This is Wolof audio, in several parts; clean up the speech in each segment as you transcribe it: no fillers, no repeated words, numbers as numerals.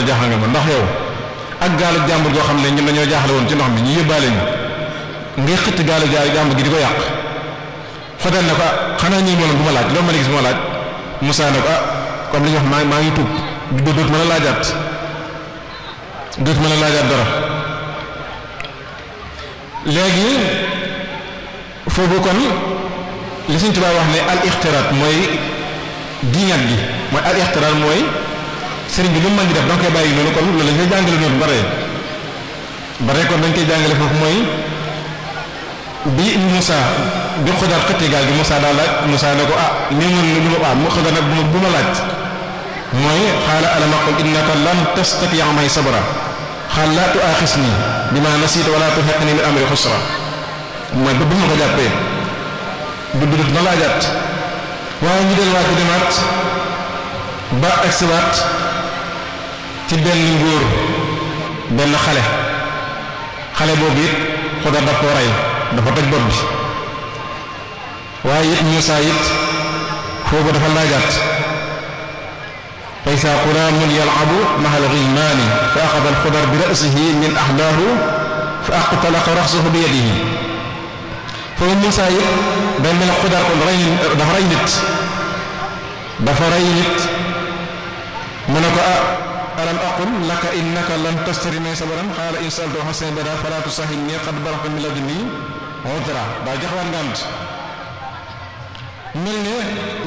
jaaxal nga ma ndax yow ak gaalu jàmbur goo xam ne ñun dañoo jaaxle woon ci ndox mi ñu yëbbaale ñu ngay xëtt gaalu jàmbur gi di ko yàq Xodar ne ko xanaa ñii moom bu ma laaj loolu ma la gis moo laaj Moussa ne ko comme li ñu wax maa ngi tuub doot mën a laajaat dara léegi foofu kon li Sëñ Tuubaa wax ne al ixtiraat mooy diingat gi mooy al ixtiraat mooy sëriñ bi lu mu mën di def danga koy bàyyi noonu kon loolu lañ koy jàngale noonu bare kon dañ koy jàngale foofu mooy bi Moussa bi Xodar xëttee gaal gi Moussa daal laaj Moussa ne ko mu Xodar nag bu ma laaj mooy xaala alam aqul innaka lan tastati'a ma'iya sabra xaal laa tu'aaxisnii bimaa nasiitu wa laa turhiqnii min amri usra mooy ba bu ma ko jàppee du ma laajaat waaye ñu delluwaat di demaat ba agsiwaat ci benn ngóor benn xale boobu it Xodar daf koo rey dafa toj bopp bi waaye it Muusaa it foofu dafa laajaat fa izaa ghulaamun yal'abu ma'al ghilmaani fa axada al-Xodar bi ra'sihi min a'laahu fa aqtalaqa ra'sahu bi yadihi foofu Muusaa it day mel Xodar kon dafa rey nit mu ne ko alam aqul laka innaka lan tastati ma'iya sabran qaala in sa'altuka 'an shay'in ba'dahu falaa tusahhilnii qad balagta min ladunnii 'udraa daa joxewaat ngànt mel ne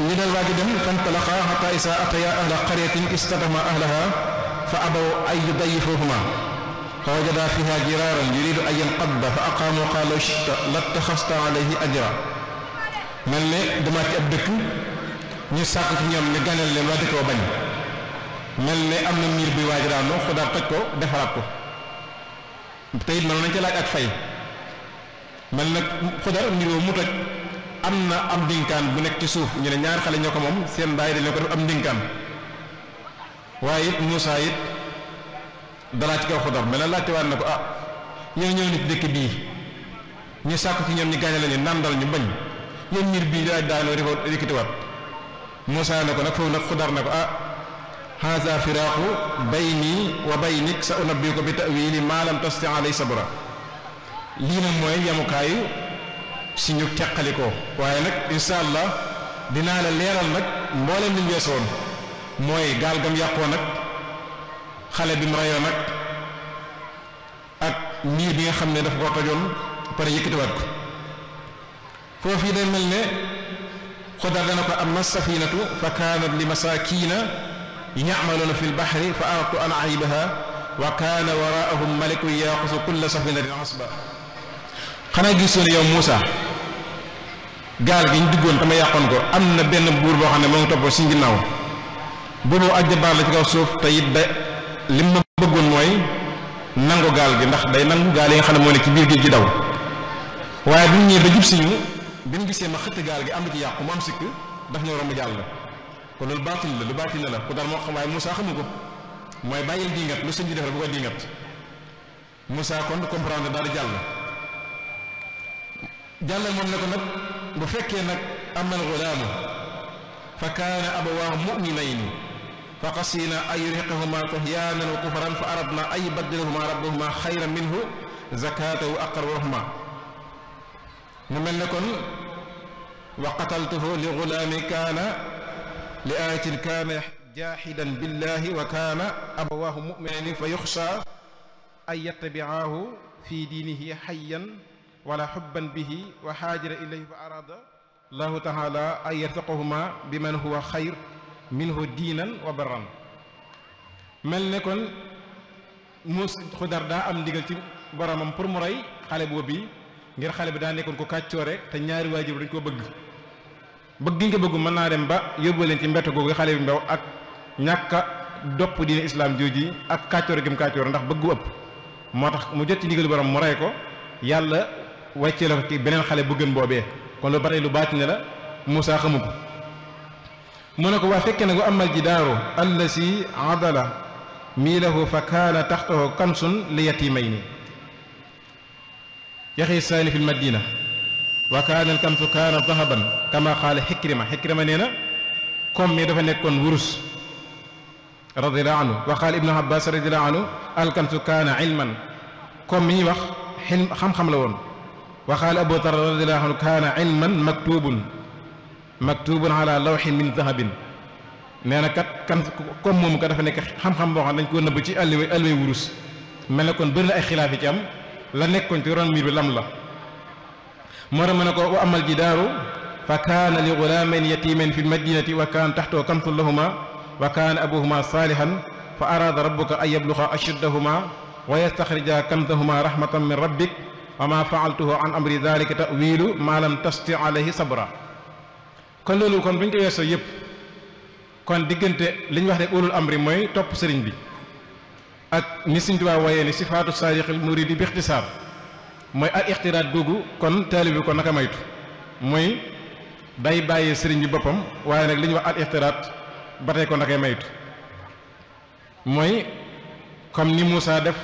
ñu dal waa ji dem fantalaqaa hattaa izaa atayaa ahla qaryatin istad'amaa ahlahaa fa abaw an yudayyifuuhumaa fa wajadaa fiihaa jiraaran yuriidu an yanqadda fa aqaamuu qaaluu law shi'ta lattaxazta 'alayhi ajran mel ne demaat ci ab dëkk ñu sàkk ci ñoom ñu ganal leen waa dëkk ba bañ mel ne am na miir bi waaj daanu Xodar toj ko defaraat ko te it mënoon nañ ca laaj ak fay mel nag Xodar miir boobu mu toj am na am ndénkaan bu nekk ci suuf ñu ne ñaari xale ñoo ko moom seen baay dañoo ko def am ndénkaan waaye it Moussa it dalaa ci kaw Xodar mel na laajte waat na ko ñoo ñëw nit dëkk bii ñu sàkk ci ñoom ñu gaañe lañu nàndal ñu bañ ñoom miir bii daaj daanoo rikkitiwaat Moussa ne ko nag foofu nag Xodar ne ko haza firaaqu bayni wa baynik sa unabbiuka bi ta'wili ma lam tasti alayhi sabra lii nag mooy yamukaayu si ñu teqalikoo waaye nag insha allah dinaa la leeral nag mboolem li ñu weesoon mooy gaal gam yàqoo nag xale bi mu rayoo nag ak miir bi nga xam ne dafa ko tojoon pare yëkkatiwaat ko foofu yi day mel ne Xodar dana ko amma safinatu fa kaanat li masaakiina ya'maluuna fil bahri fa aradtu an a'iibahaa wa kaana waraa'ahum malikun ya'xuzu kulla safinatin hasba xanaa gisoon yow Moussa gaal gi ñu duggoon te ma yàqoon ko am na benn buur boo xam ne moo ngi topp si ginnaaw boobu ajjabaar la ci kaw suuf te it da lim ma bëggoon mooy nangu gaal gi ndax day nangu gaal yi nga xam ne moo ne ci biir géej gi daw waaye bi mu ñëwee ba jub si ñu bi mu gisee ma xëtt gaal gi am ci yàqu mu am sikk daf ñëw romb jàll kon loolu baatin la lu baatin la Xodar moo xam waaye Moussa xamu ko mooy bàyyil dingat lu sëñ bi def rek bu ko dingat Moussa kon comprendre daal di jàll moom ne ko nag bu fekkee nag amal gulaamu fa kaana abawaahu mu'minayni fa xasiina an yurhiqahumaa tughyanan wa kufran fa aradna an yubaddilahumaa rabbuhumaa xayran minhu zakatan wa aqraba rahma mu mel ne kon wa qataltuhu li gulaami kaana li ayatin kaana jaahidan billahi wa kaana abawaahu mu'minayni fa yuxsha an yattabi'aahu fi diinihi hayyan wala xubban bihi wa xaajara ilayhi fa arada allahu taala an yartaqahuma bi man huwa xayr minhu diinan wa barran mel ne kon Xodar daa am ndigal ci boromam pour mu rey xale boobu bi ngir xale bi daa nekkoon ko kàccoore te ñaari waajur dañ koo bëgg gi nga bëgg mën naa dem ba yóbbu leen ci mbett googu xale bi ndaw ak ñàkk a dopp diine islam jooji ak kàccoore gi mu kàccoore ndax bëggu ëpp moo tax mu jot ci ndigal borom mu rey ko yàlla wàccee la ko ci beneen xale bu gën boobee kon lu bari lu baati ne la Moussa xamu ko mu ne ko waa fekkee nag wa amal jidaaru allasi adala miilahu fa kaana taxtahu kansun li yatimayni yaxi saani fi lmadina wa kaana alkamsu kaana dahaban kama qaala Xikrima nee na comme mi dafa nekkoon wurus radiyallahu anhu wa qaala ibnu abbas radiyallahu anhu alkansu kaana ilman comme mi ñuy wax xilm xam-xam la woon wa qaala abu dar radiyallahu anhu kaana ilman maktubun ala lawhin min dahabin nee na kat kan comme moom ka dafa nekk xam-xam boo xam dañ ko nëbb ci alway wurus mel ne kon bëri na ay xilaaf yi ci am la nekkoon ci ron miir bi lam la moo tax mu ne ko wa amal jidaaru fa kaana li gulaamayn yatiimayn fi lmadinati wa kaana taxtoo kamsun lahuma wa kaana abuhuma saalihan fa araada rabbuka an yabluga ashuddahuma wa yastaxrija kanzahuma rahmatan min rabbik wa ma faaltuhu an amri dalika tawilu ma lam tasti alayhi sabra kon loolu kon bu ñu ko weesoo yëpp kon diggante li ñu wax rek ulul amri mooy topp sëriñ bi ak ni Sëriñ Tuubaa wooyee ni sifaatu saadiqil muridi bi ixtisaar mooy al ixtiraat googu kon taalibe bi kon naka maytu mooy day bàyyee sëriñ bi boppam waaye nag li ñuy wax al ixtiraat ba tey kon nakay maytu mooy comme ni Moussa def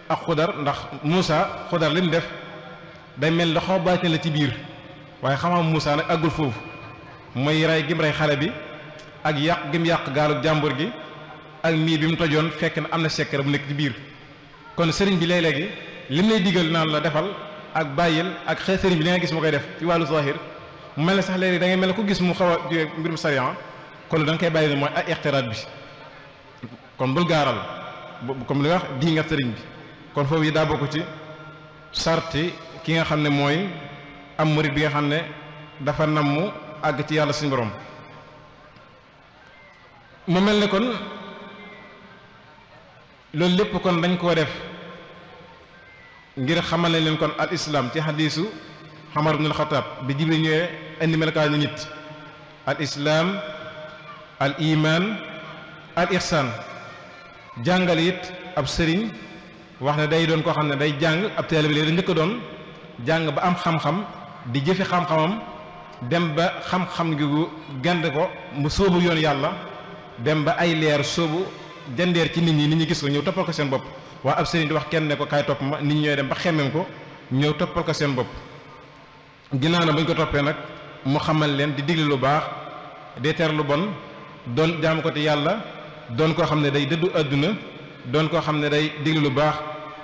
ak xudar ndax Moussa xudar li mu def day mel la xaw baatin la ci biir waaye xam-xam Moussa nag àggul foofu mooy rey gim rey xale bi ak yàq gim yàq gaalu jàmbur gi ak mii bi mu tojoon fekk na am na secret bu nekk ci biir kon sëriñ bi léeg-léegi lim lay digal naan la defal ak bàyyil ak xëy sëriñ bi li nga gis mu koy def ci wàllu zahir mu mel ne sax léegi da ngay mel ne ku gis mu xaw a jóge mbirum sariya kon da nga koy bàyyi ne mooy ak ixtiraat bi kon bul gaaral comme li wax di nga sëriñ bi kon foofu yi daa bokk ci sarti ki nga xam ne mooy am murid bi nga xam ne dafa namm àgg ci yàlla suñu borom mu mel ne kon loolu lépp kon dañ koo def ngir xamale leen kon al islam ci xadiisu Umar ibn al-Khattab bi Jibril ñëwee indi melokaanu nit al islam al iman al ihsan jàngal it ab sëriñ wax ne day doon koo xam ne day jàng ab taalibe bi da njëkk a doon jàng ba am xam-xam di jëfe xam-xamam dem ba xam-xam gi gand ko mu sóobu yoon yàlla dem ba ay leer sóobu jandeer ci nit ñi gis ko ñëw toppal ko seen bopp waa ab sëriñ di wax kenn ne ko kaay topp ma nit ñi ñooy dem ba xemmem ko ñëw toppal ko seen bopp ginnaaw na bu ñu ko toppee nag mu xamal leen di digle lu baax di tere lu bon doon jaamu ko te yàlla doon koo xam ne day dëddu àdduna doon koo xam ne day digle lu baax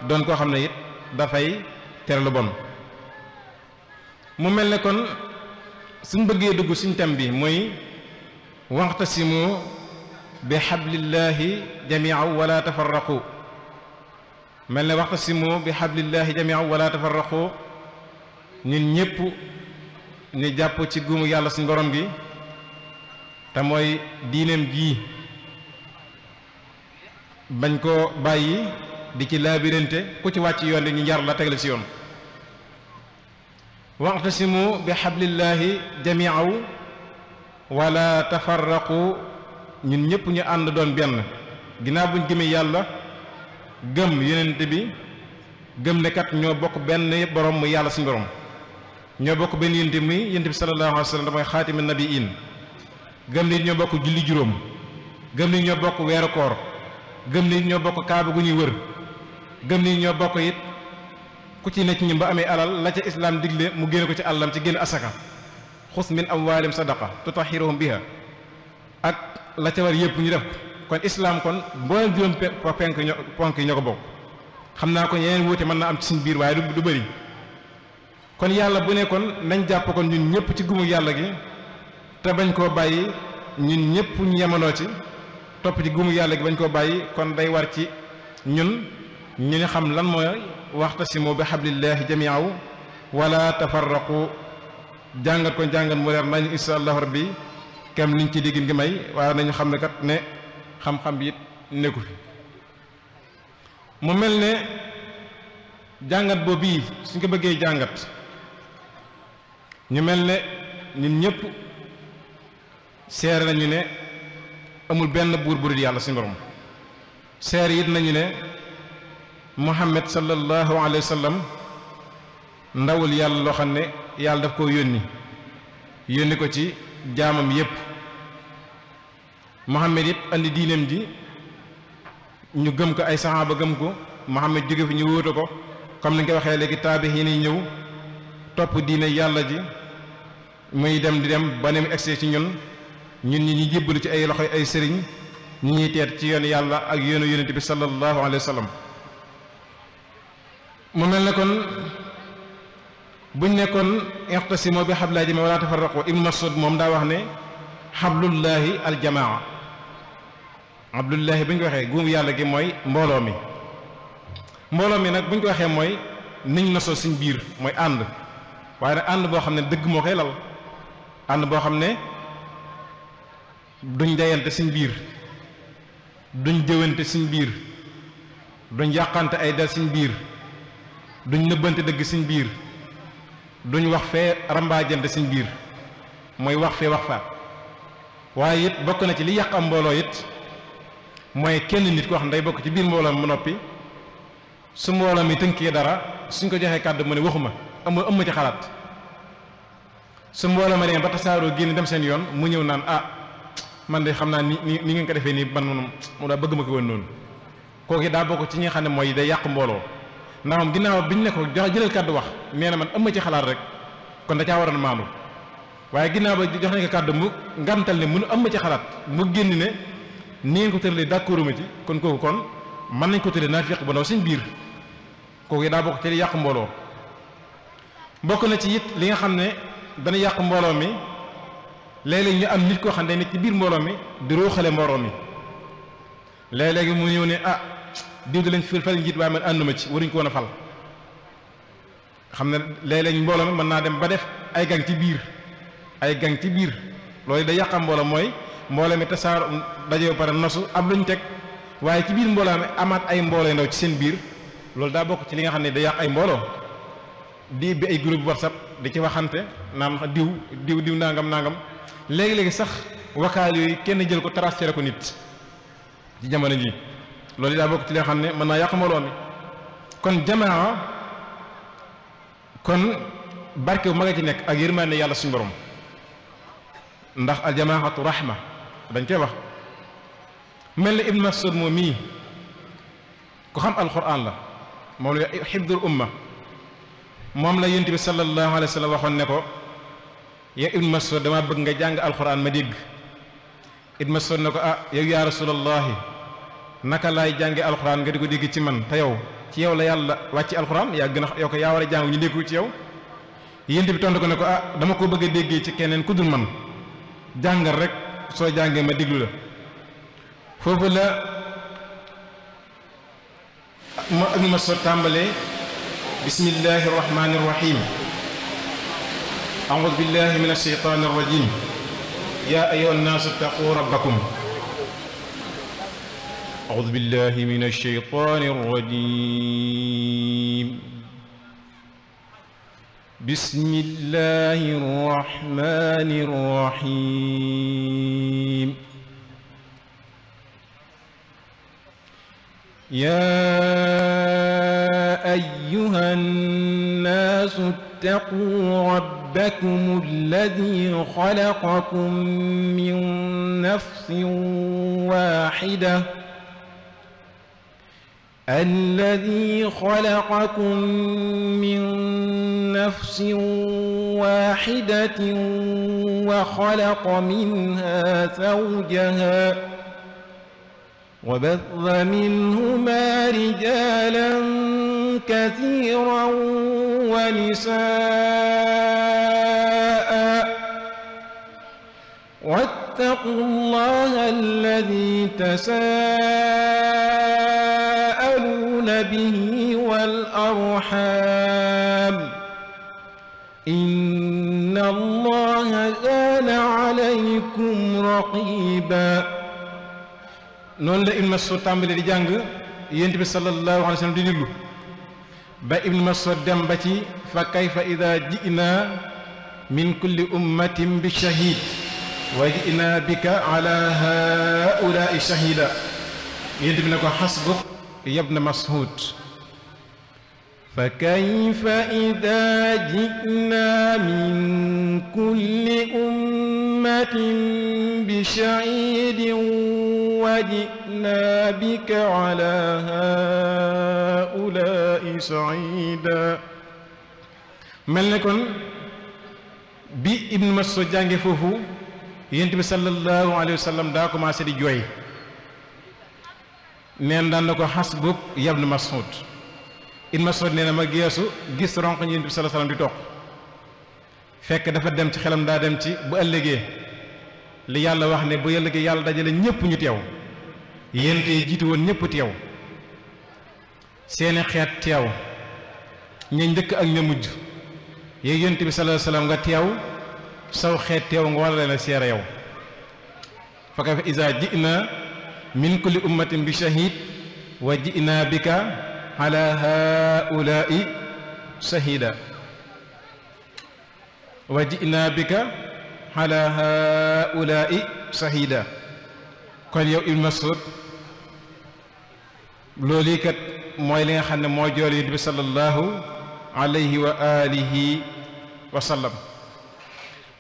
doon koo xam ne it dafay tere lu bon mu mel ne kon suñ bëggee dugg suñ thème bi mooy wa'tasimu bi hablillahi jami'an wala tafarraqu mel ne wa'tasimu bi hablillahi jami'an wala tafarraqu ñun ñëpp ñu jàpp ci guumu yàlla suñ borom gi te mooy diineem ji bañ koo bàyyi di ci laabirante ku ci wàcc yoon di ñu njar la teg la ci yoon wa'tasimu bi hablillahi jami'an wala tafarraqu ñun ñëpp ñu ànd doon benn ginnaaw buñ gëmee yàlla gëm yonent bi gëm ne kat ñoo bokk benn borom mu yàlla suñu borom ñoo bokk benn yonent mi yonent bi sallallahu alayhi wa sallam damay xaatimi nabiin gëm ni ñoo bokk julli juróom gëm ni ñoo bokk weeru koor gëm ni ñoo bokk kaaba gu ñuy wër gëm ni ñoo bokk it ku ci nekk ñun ba amee alal la ca islaam digle mu génne ko ci àllam ci génn asaka xus min amwaalim sadaqa tutahhiruhum biha ak la ca war yëpp ñu def ko kon islaam kon mbooleem juróom ponk yi ñoo ko bokk xam naa ko yeneen wuute mën naa am ci suñ biir waaye du bëri kon yàlla bu ne kon nañ jàpp kon ñun ñëpp ci gumu yàlla gi te bañ koo bàyyi ñun ñëpp ñu yemanoo ci topp ci gumu yàlla gi bañ koo bàyyi kon day war ci ñun ñu ne xam lan mooy wa'tasimu bi hablillahi jami'an wala tafarraqu jàngat ko jàngat mu leer nañu insha allahu rabbi kem liñ ci diggin gi may waaye nañu xam ne kat ne xam-xam bi it nekku fi mu mel ne jàngat boobu bii suñ ko bëggee jàngat ñu mel ne ñun ñëpp seere nañu ne amul benn buur bu dul yàlla suñu borom seere it nañu ne Muhammad sallallahu alayhi wa sallam ndawul yàlla loo xam ne yàlla daf koo yónni ko ci jaamam yépp Muhammad it andi diineem ji ñu gëm ko ay saxaaba gëm ko Muhammad jóge fi ñu wóote ko comme ni nga ko waxee léegi taabixiin yi ñëw topp diine yàlla ji muy dem di dem ba ne mu egsee ci ñun ñi ñu jébbalu ci ay loxoy ay sëriñ ñi ñuy teet ci yoon yàlla ak yoonu yonent bi sallallahu alayhi wa sallam. mu mel ne kon buñ nekkoon iqtasimu bi hablillahi jamii'an wa laa tafarraqu, Ibn Mas'ud moom daa wax ne hablullahi aljamaa. hablullahi bu ñu ko waxee guum yàlla gi mooy mbooloo mi. mbooloo mi nag bu ñu ko waxee mooy niñ nosoo suñ biir mooy ànd, waaye nag ànd boo xam ne dëgg moo koy lal, ànd boo xam ne duñ jayante suñ biir, duñ jëwante suñ biir, duñ yàqante ay del suñ biir, duñ nëbbante dëgg suñ biir, duñ wax fee rambaajante suñ biir, mooy wax fee wax faat. waaye it bokk na ci li yàq am mbooloo it mooy kenn nit koo xam ne day bokk ci biir mbooloo mu noppi, su mbooloo mi tënkee dara suñ ko joxee kàddu mu ne waxuma ëmma ci xalaat. su mbooloo ma demee ba tasaaroo génn dem seen yoon mu ñëw naan ah man de xam naa ni ngeen ko defee nii ban moom daa bëgg ma ko woon noonu. kooku daa bokk ci ñi nga xam ne mooy day yàq mbooloo, ndax moom ginnaaw biñ ne ko jox jëlal kàddu wax nee na man ëmma ci xalaat rek, kon da caa waroon maandu. waaye ginnaaw ba jox nañ ko kàddu mu ngantal ne mënu ëmma ci xalaat, mu génn ne ni ngeen ko tëralee d'accord ma ci, kon kooku kon mën nañ ko tëddee naafiq bu ndaw suñ biir. kooku daa bokk ci li yàq mbooloo. bokk na ci it li nga xam ne dana yàq mbooloo mi, léeg-léeg ñu am nit koo xam ne nit ci biir mbooloo mi di ruuxale mbooloo mi. léeg-léegi mu ñëw ne ah diw di lañ fal njiit waaye man ànduma ci, waruñ ko woon a fal. xam ne léeg-léeg mbooloo mi mën naa dem ba def ay gang ci biir, ay gang ci biir. loolu day yàq mbooloo mooy mbooloo mi tasaar daje ba pare nosu am luñ teg, waaye ci biir mbooloo mi amaat ay mbooloo ndaw ci seen biir. loolu daa bokk ci li nga xam ne day yàq ay mbooloo. di bi ay groupe WhatsApp di ci waxante naan diw nangam léegi-léegi sax wakaal yooyu kenn jël ko transféré ko nit ci jamono ji. loolu daa bokk ci li nga xam ne mën naa yàq mbooloo mi. kon jamaa kon barke bu mag a ci nekk ak yërmande yàlla suñu borom, ndax al jamaatu rahma dañ koy wax. mel ni Ibn Mas'ud moom mii ku xam alquran la, moom la xibdul umma, moom la yonent bi sallallahu alayhi wa sallam waxoon ne ko yow Ibn Mas'ud dama bëgg nga jàng alquran ma dégg. Ibn Mas'ud ne ko ah yow yaa rasulallahi naka laay jànge alquran nga di ko dégg ci man, te yow ci yow la yàlla wàcc alquran, yaa gën a yow ko yaa war a jàng ñu dégg ci yow. yonent bi tontu ko ne ko ah dama ko bëgg a déggee ci keneen ku dul man, jàngal rek soo jàngee ma déglu la. foofu la Ibn Mas'ud tàmbalee bismillahi irrahmani irrahim a'udhu billahi min ash-shaytani irrajim ya ayyuha an-nasu ittaqu rabbakum a'udhu billahi min ash-shaytani irrajim bismillahi irrahmani irrahim يا أيها الناس اتقوا ربكم الذي خلقكم من نفس واحدة وخلق منها زوجها وبث منهما رجالا كثيرا ونساء واتقوا الله الذي تساءلون به والأرحام إن الله كان عليكم رقيبا. noonu la Ibn Mas'ud tàmbali di jàng Yonent bi sallallahu alayhi wa sallam di déglu ba Ibn Mas'ud dem ba ci fa kayfa idha ji'na min kulli ummatin bi shahid wa ji'na bika ala ha'ula'i shahida. Yonent bi ne ko hasbuk ya ibn Mas'ud. fa kayfa idha ji'na min kulli ummatin bi shahidin وجئنا بك على هؤلاء شهيدا. mel ne kon bi Ibn Mas'ud jànge foofu Yonent bi sallallahu alayhi wa sallam daa commencé di jooy neen daan na ko hasbuk ibn Mas'ud ibn Mas'ud nee na ma geesu gis ronq ñi Yonent bi sallallahu alayhi wasallam di toq fekk dafa dem ci xelam daa dem ci bu ëllëgee li yàlla wax ne bu ëllëgee yàlla dajale ñépp ñu teew yéen tey jiitu woon ñépp teew seeni xeet teew ña njëkk ak ña mujj yéeg Yonent bi sallallahu alayhi wasallam nga teew saw xeet teew nga war leen a seere yow fa kayfa iza ji'na min kulli ummatin bi shahid wa ji'na bika ala haula'i shahida wa ji'na bika ala haula'i shahida kon yow Ibn Mas'ud loolu kat mooy li nga xam ne moo jool Yonent bi sallallahu alayhi wa alihi wa sallam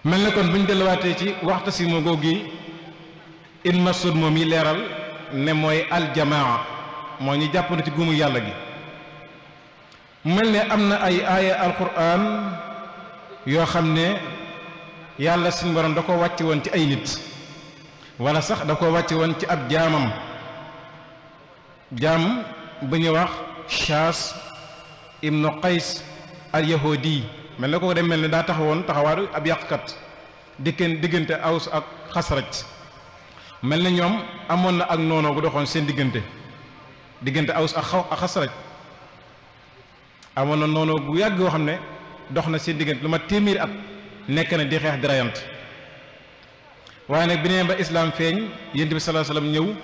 mel na kon bu ñu delluwaatee ci waxtasimu googu Ibn Mas'ud moom yi leeral ne mooy aljamaa moo ñu jàpp na ci guumu yàlla gi mel ne am na ay aaya alquran yoo xam ne yàlla suñu borom da ko wàcce woon ci ay nit wala sax da ko wàcce woon ci ab jaamam jaam bu ñuy wax Shaas ibnu Qays al yahudi mel na ko dem mel ne daa taxawoon taxawaaru ab yàqkat diggante Aws ak Xasraj mel na ñoom amoon na ak noonoo gu doxoon seen diggante Aws ak Xasraj amoon na noonoo gu yàgg yoo xam ne dox na seen diggante lu ma téeméeri at nekk na di xeex di rayant waaye nag bi nee ba islaam feeñ Yonent bi sallallahu alayhi wasallam ñëw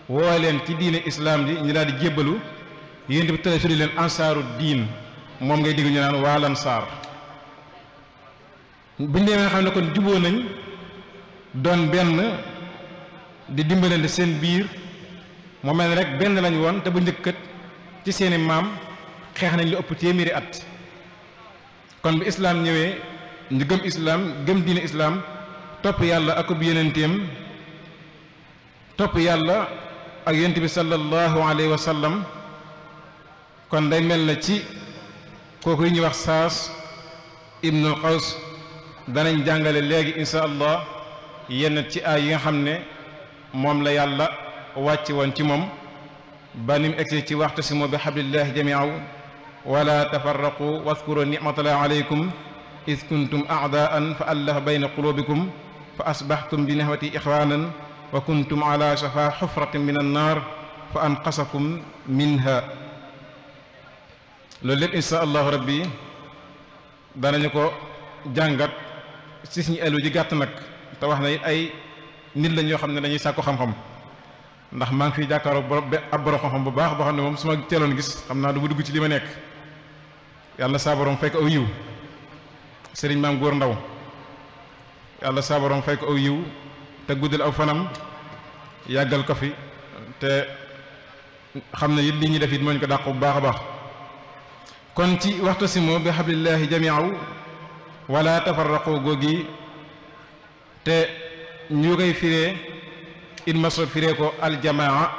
woo leen ci diine islaam ji ñu daal di jébbalu Yonent bi tële firi leen ansaaru diin moom ngay digg ñu naan waa lansaar buñ demee nga xam ne kon juboo nañ doon benn di dimbalante seen biir moo mel ne rek benn lañ woon te bu njëkkat ci seeni maam xeex nañ lu ëpp téeméeri at kon bi islaam ñëwee ñu gëm islaam gëm diine islaam topp yàlla ak ub yenenteem topp yàlla ak yonent bi sallallahu alayhi wa sallam kon day mel na ci kooku yi ñuy wax Saas ibnul Qaws danañ jàngale léegi insha allah yenn ci ay yi nga xam ne moom la yàlla wàcc woon ci moom ba nim egsi ci wa'tasimu bi hablillahi jami'an wala tafarraqu wadhkuru ni'matallahi alaykum id kuntum a'daan fa allafa bayna qulubikum fa asbahtum bi ni'mati ikhwanan wa kuntum ala shafa hufratin min an-nar fa anqasakum minha loolu lépp insha allahu rabbi danañu ko jàngat ci suñu elu ji gàtt nag te wax na it ay nit lañ yoo xam ne dañuy sàkku xam-xam ndax maa ngi fiy jàkkaaroo ab borom xam-xam bu baax boo xam ne moom su ma teeloon gis xam naa du ma dugg ci li ma nekk yàlla saa borom fay ko aw yiw sëriñ maam góor ndaw yàlla saa borom fay ko aw yiw te guddal aw fanam yàggal ko fi te xam ne it li ñuy def it moo ñu ko dàq bu baax a baax kon ci wa'tasimu bi hablillahi jami'an wala tafarraqu googi te ñu koy firee Ibn Mas'ud firee ko aljamaa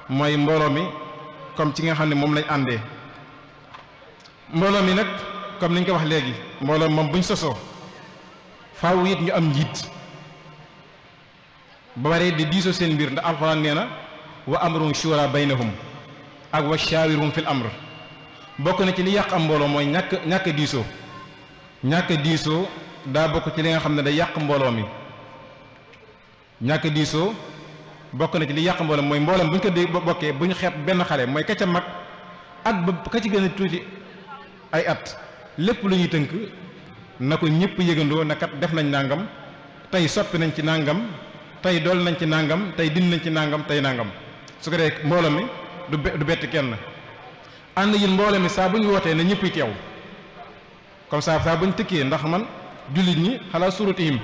mooy mbooloo mi comme ci nga xam ne moom lañ àndee mbooloo mi nag comme niñ ko wax léegi mbooloo moom buñ sosoo faaw it ñu am njiit ba pare di diisoo seen mbir ndax alxuraan nee na wa amruhum shura baynahum ak wa shawirhum fil amr bokk na ci li yàq am mbooloo mooy ñàkk diisoo daa bokk ci li nga xam ne day yàq mbooloo mi ñàkk diisoo bokk na ci li yàq mbooloo mooy mbooloom bu ñu ko di bokkee bu ñu xeeb benn xale mooy ka ca mag ak ba ka ci gën a tuuti ay at lépp lu ñuy tënk na ko ñëpp yëgandoo na kat def nañ nangam tey soppi nañ ci nangam tey dool nañ ci nangam tey dind nañ ci nangam tey nangam su ko dee mbooloo mi du bett kenn ànd yi mbooloo mi saa bu ñu wootee na ñëpp yi teew comme ça saa bu ñu tëkkee ndax man jullit ñi xalaa suratihim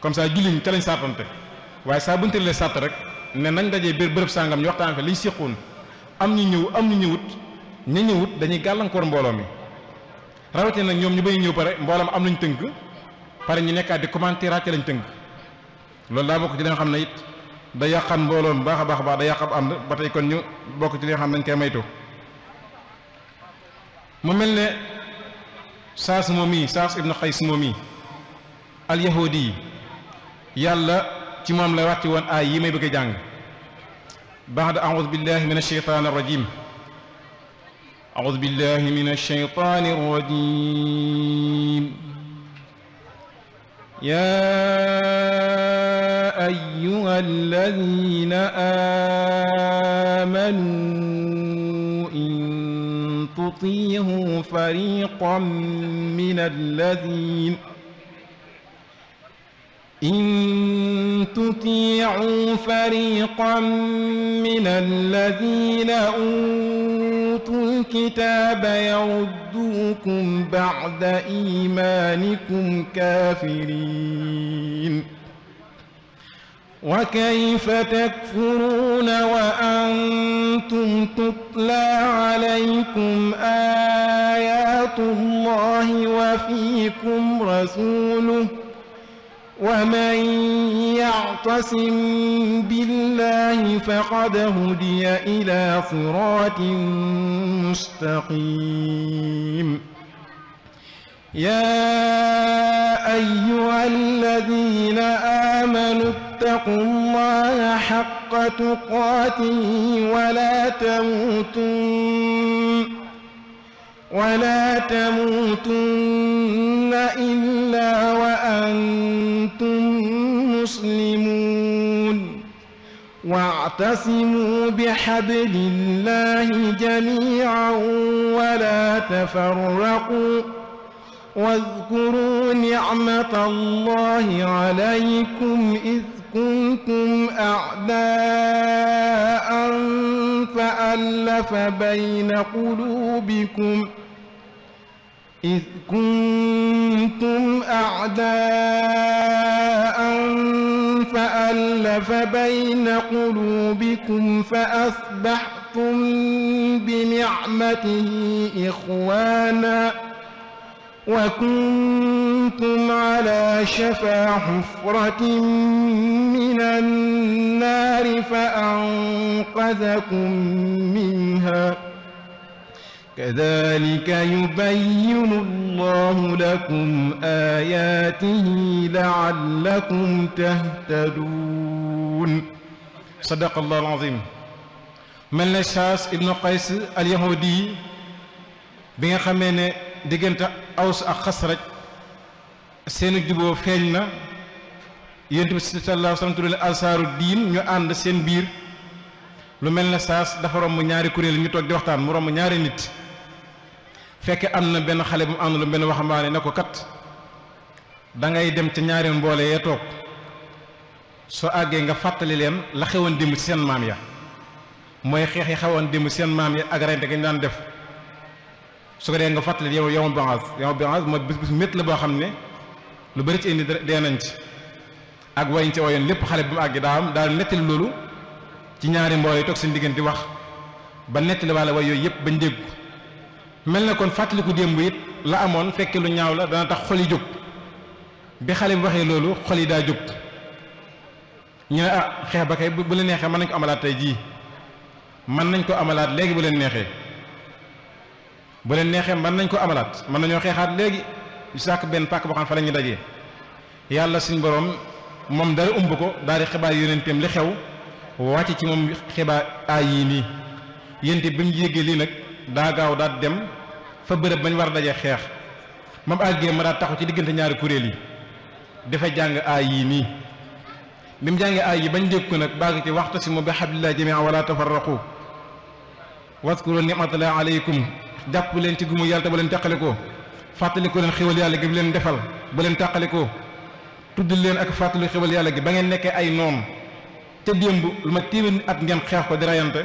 comme ça jullit ñi ca lañ sartante waaye saa bu ñu tëralee sàtt rek ne nañ dajee biir bërëb sàngam ñu waxtaan fa liñ séqoon am ñu ñëw am ñu ñëwut ña ñëwut dañuy gàllankoor mbooloo mi rawatina nag ñoom ñu bañ ñëw pare mbooloo mi am nañ tënk pare ñu nekkaat di commentaire ca lañ tënk loolu daa bokk ci li nga xam ne it da yàqan mbooloo mi baax a baax da yàq ab ànd ba tey kon ñu bokk ci li nga xam ne dañ koy maytu mu mel ne Saas moom yi Saas ibnu Qays moom yi al yahudi yi yàlla ci moom la wàcc woon aay yi may bëgg a jàng بعد أعوذ بالله من الشيطان الرجيم أعوذ بالله من الشيطان الرجيم يا أيها الذين آمنوا إن تطيعوا فريقا من الذين أوتوا الكتاب يردوكم بعد إيمانكم كافرين وكيف تكفرون وأنتم تتلى عليكم آيات الله وفيكم رسوله ومن يعتصم بالله فقد هدي إلى صراط مستقيم يا أيها الذين آمنوا اتقوا الله حق تقاته ولا تموتن إلا وأنتم مسلمون واعتصموا بحبل الله جميعا ولا تفرقوا واذكروا نعمة الله عليكم إذ كنتم أعداء فألف بين قلوبكم فأصبحتم بنعمته إخوانا وكنتم على شفا حفرة من النار فأنقذكم منها كذلك يبين الله لكم آياته لعلكم تهتدون صدق الله العظيم mel ne Shaas ibnu Qays al-Yahudi bi nga xamee ne diggante Aws ak Xasraj seenu juboo feeñ na Yonent bi sallallahu alayhi wa sallam tuddee ansaaru diin ñu ànd seen biir lu mel ne Shaas dafa romb ñaari kuréel ñu toog di waxtaan mu romb ñaari nit fekk am na benn xale bu mu àndul benn waxambaane ne ko kat dangay dem ca ñaari mboole yee toog soo àggee nga fàttali leen la xewoon démb ci seen maam ya mooy xeex yi xewoon démb ci seen maam ya ak reyante ga ñu daan def su ko dee nga fàttali yow bi'aas mooy bis métti la boo xam ne lu bari ci indi dee nañ ci ak wayiñ ci wayoon lépp xale bu mu àggi daal nettali loolu ci ñaari mboole yi toog seen diggante wax ba nettali walla way yooyu yëpp bañ dégg mel na kon fàttaliku démb it la amoon fekke lu ñaaw la dana tax xol yi jóg bi xale bi waxee loolu xol yi daa jóg ñu ne xeex ba kay bu leen neexee mën nañ ko amalaat tey jii mën nañ ko amalaat léegi bu leen neexee mën nañ ko amalaat mën nañoo xeexaat léegi ñu sàkk benn pàkk boo xam fa la ñu dajee yàlla suñ borom moom dara umb ko daal di xibaar yonenteem li xew wàcc ci moom xibaar aay yii nii yénte bi mu yéegee lii nag daa gaaw daal dem fa bërëb bañ war a dajee xeex moom àggee ma daa taxu ci diggante ñaari kuréel yi dafa jàng aay yii nii bi mu jàngee aay yi bañ dégg ko nag bàgg ci wa'tasimu bi hablillahi jamii'an wala tafarraqu waskuru ni'matallahi alaykum jàpp leen ci gumu yàlla te bu leen tàqalikoo fàttaliku leen xéwal yàlla gi bi leen defal bu leen tàqalikoo tudd leen ak fàttali xéwal yàlla gi ba ngeen nekkee ay noon te démb lu ma téeméer at ngeen xeex ko di rayante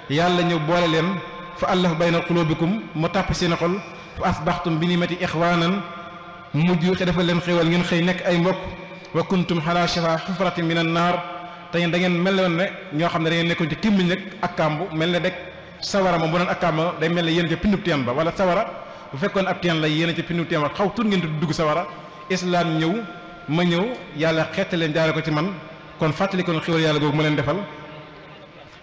yàlla ñëw boole leen fa allafa bayna qulubikum mu tàpp seen xol fa asbaxtum bi ni'mati ixwaanan mujj te defal leen xéwal ngeen xëy nekk ay mbokk wa kuntum ala shafa xufratin min an naar te da ngeen mel ne ñoo xam ne da ngeen nekkoon ci kimmiñ nag ak kàmbu mel ne rek sawara moom bu doon ak kàmbu day mel ne yéen ca pindub teen ba wala sawara bu fekkoon ab teen la yéen ca pindub teen ba xaw tur ngeen dugg sawara islaam ñëw ma ñëw yàlla xeete leen jaare ko ci man kon fàttali kon xéwal yàlla googu ma leen defal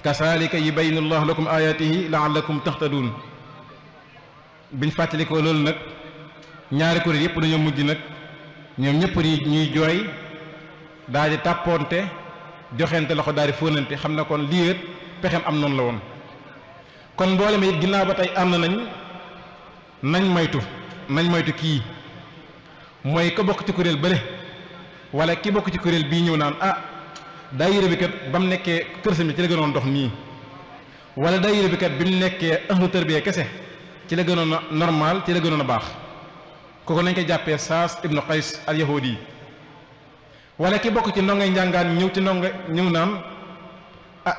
kasaalika yubayyinu llahu lakum ayatihi la'allakum tahtadun biñ fàttali ko loolu nag ñaari kuréel yëpp dañoo mujj nag ñoom ñëpp ñuy jooy daal di tàppoonte joxente loxo daal di fóonante xam na kon lii pexem am noonu la woon. kon mboole mi it ginnaaw ba tey ànd nañ moytu kii mooy ko bokk ci kuréel bële wala ki bokk ci kuréel bii ñëw naan daayira bi kat ba mu nekkee kër sëñ bi ci la gënoon dox nii wala daayira bi kat bi mu nekkee ahlu tarbiya kese ci la gënoon a normal ci la gënoon a baax kooku nañ ko jàppee Saas ibnu Qays al yahudi wala ki bokk ci ndongay njàngaan ñëw ci ndonga ñëw naan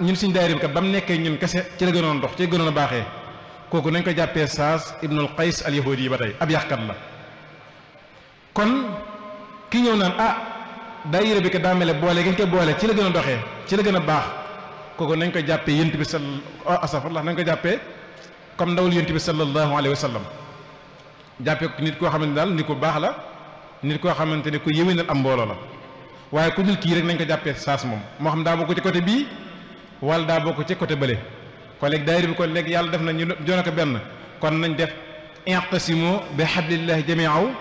ñun suñu daayira bi kat ba mu nekkee ñun kese ci la gënoon dox ci la gënoon a baaxee kooku nañ ko jàppee Saas ibnu Qays al yahudi ba tey ab yàqkat la. kon ki ñëw naan daayira bi kat daa mel ne boole gi nga ko boole ci la gën a doxee ci la gën a baax kooku nañ ko jàppee yonent bi asafurlah nañ ko jàppee comme ndawul yonent bi sallallahu alayhi wa sallam jàppee ko nit koo xamante ne daal nit ku baax la nit koo xamante ne ku yéwénal am mbooloo la waaye ku dul kii rek nañ ko jàppee Saas moom moo xam daa bokk ci côté bii wala daa bokk ci côté bële kon léegi daayira bi kon léegi yàlla def na ñu joone ko benn kon nañ def i'tasimu bi hablillahi jami'an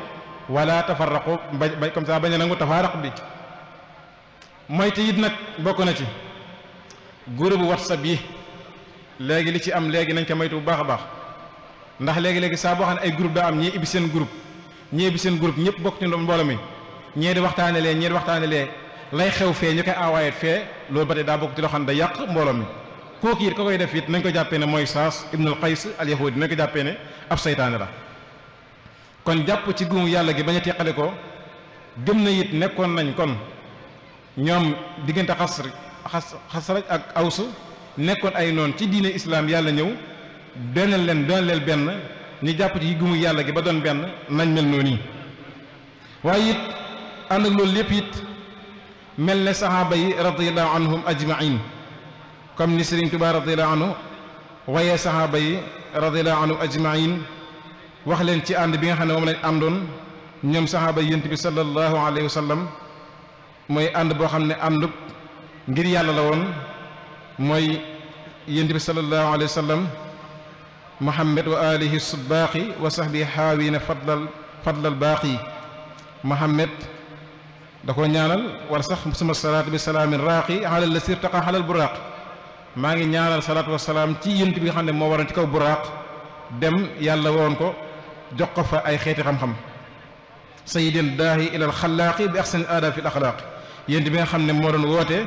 wala tafarraqu ba comme ça bañ a nangu tafarraq bi moyte it nag bokk na ci groupe WhatsApp yi léegi li ci am léegi nañ ko moytu bu baax a baax ndax léegi saa boo xam ne ay groupe daa am ñii ibbi seen groupe ñëpp bokk ci mbooloo mi ñee di waxtaane lee lay xew fee ñu koy envoyé fee loolu ba tey daa bokk ci loo xam ne da yàq mbooloo mi kooku it ko koy def it nañ ko jàppee ne mooy Saas ibnul Qays al yahudi nañ ko jàppee ne ab saytaane la. kon jàpp ci guumu yàlla gi bañ a teqale ko gëm na it nekkoon nañ kon ñoom diggante Xasraj ak Aws nekkoon ay noon ci diine islaam yàlla ñëw doon leen benn ñu jàpp ci guumu yàlla gi ba doon benn nañ mel noonu yi waaye it ànd ak loolu lépp it mel ne saxaaba yi radiyallahu anhum ajmain comme ni Sëriñ Tuubaa radiyallahu anhu waaye saxaaba yi radiyallahu anhum ajmain wax leen ci ànd bi nga xam ne moom lañ àndoon ñoom saxaaba yonent bi sallallahu alayhi wa sallam mooy ànd boo xam ne àndub ngir yàlla la woon mooy yonent bi sallallahu alayhi wa sallam Muhammad wa alihi subbaaqi wa sahbi xaawiina fadlal baaqi Muhammad da ko ñaanal wala sax suma salaatu bi salaamin raaqi ala la sirtaqa xalal buraaq maa ngi ñaanal salaatu wa salaam ci yonent bi nga xam ne moo waroon ci kaw buraaq dem yàlla woon ko jox ko fa ay xeeti xam-xam sayyidin daahi ilal xalaaqi bi axsani aadaab fil axlaaq yéen bi nga xam ne moo doon woote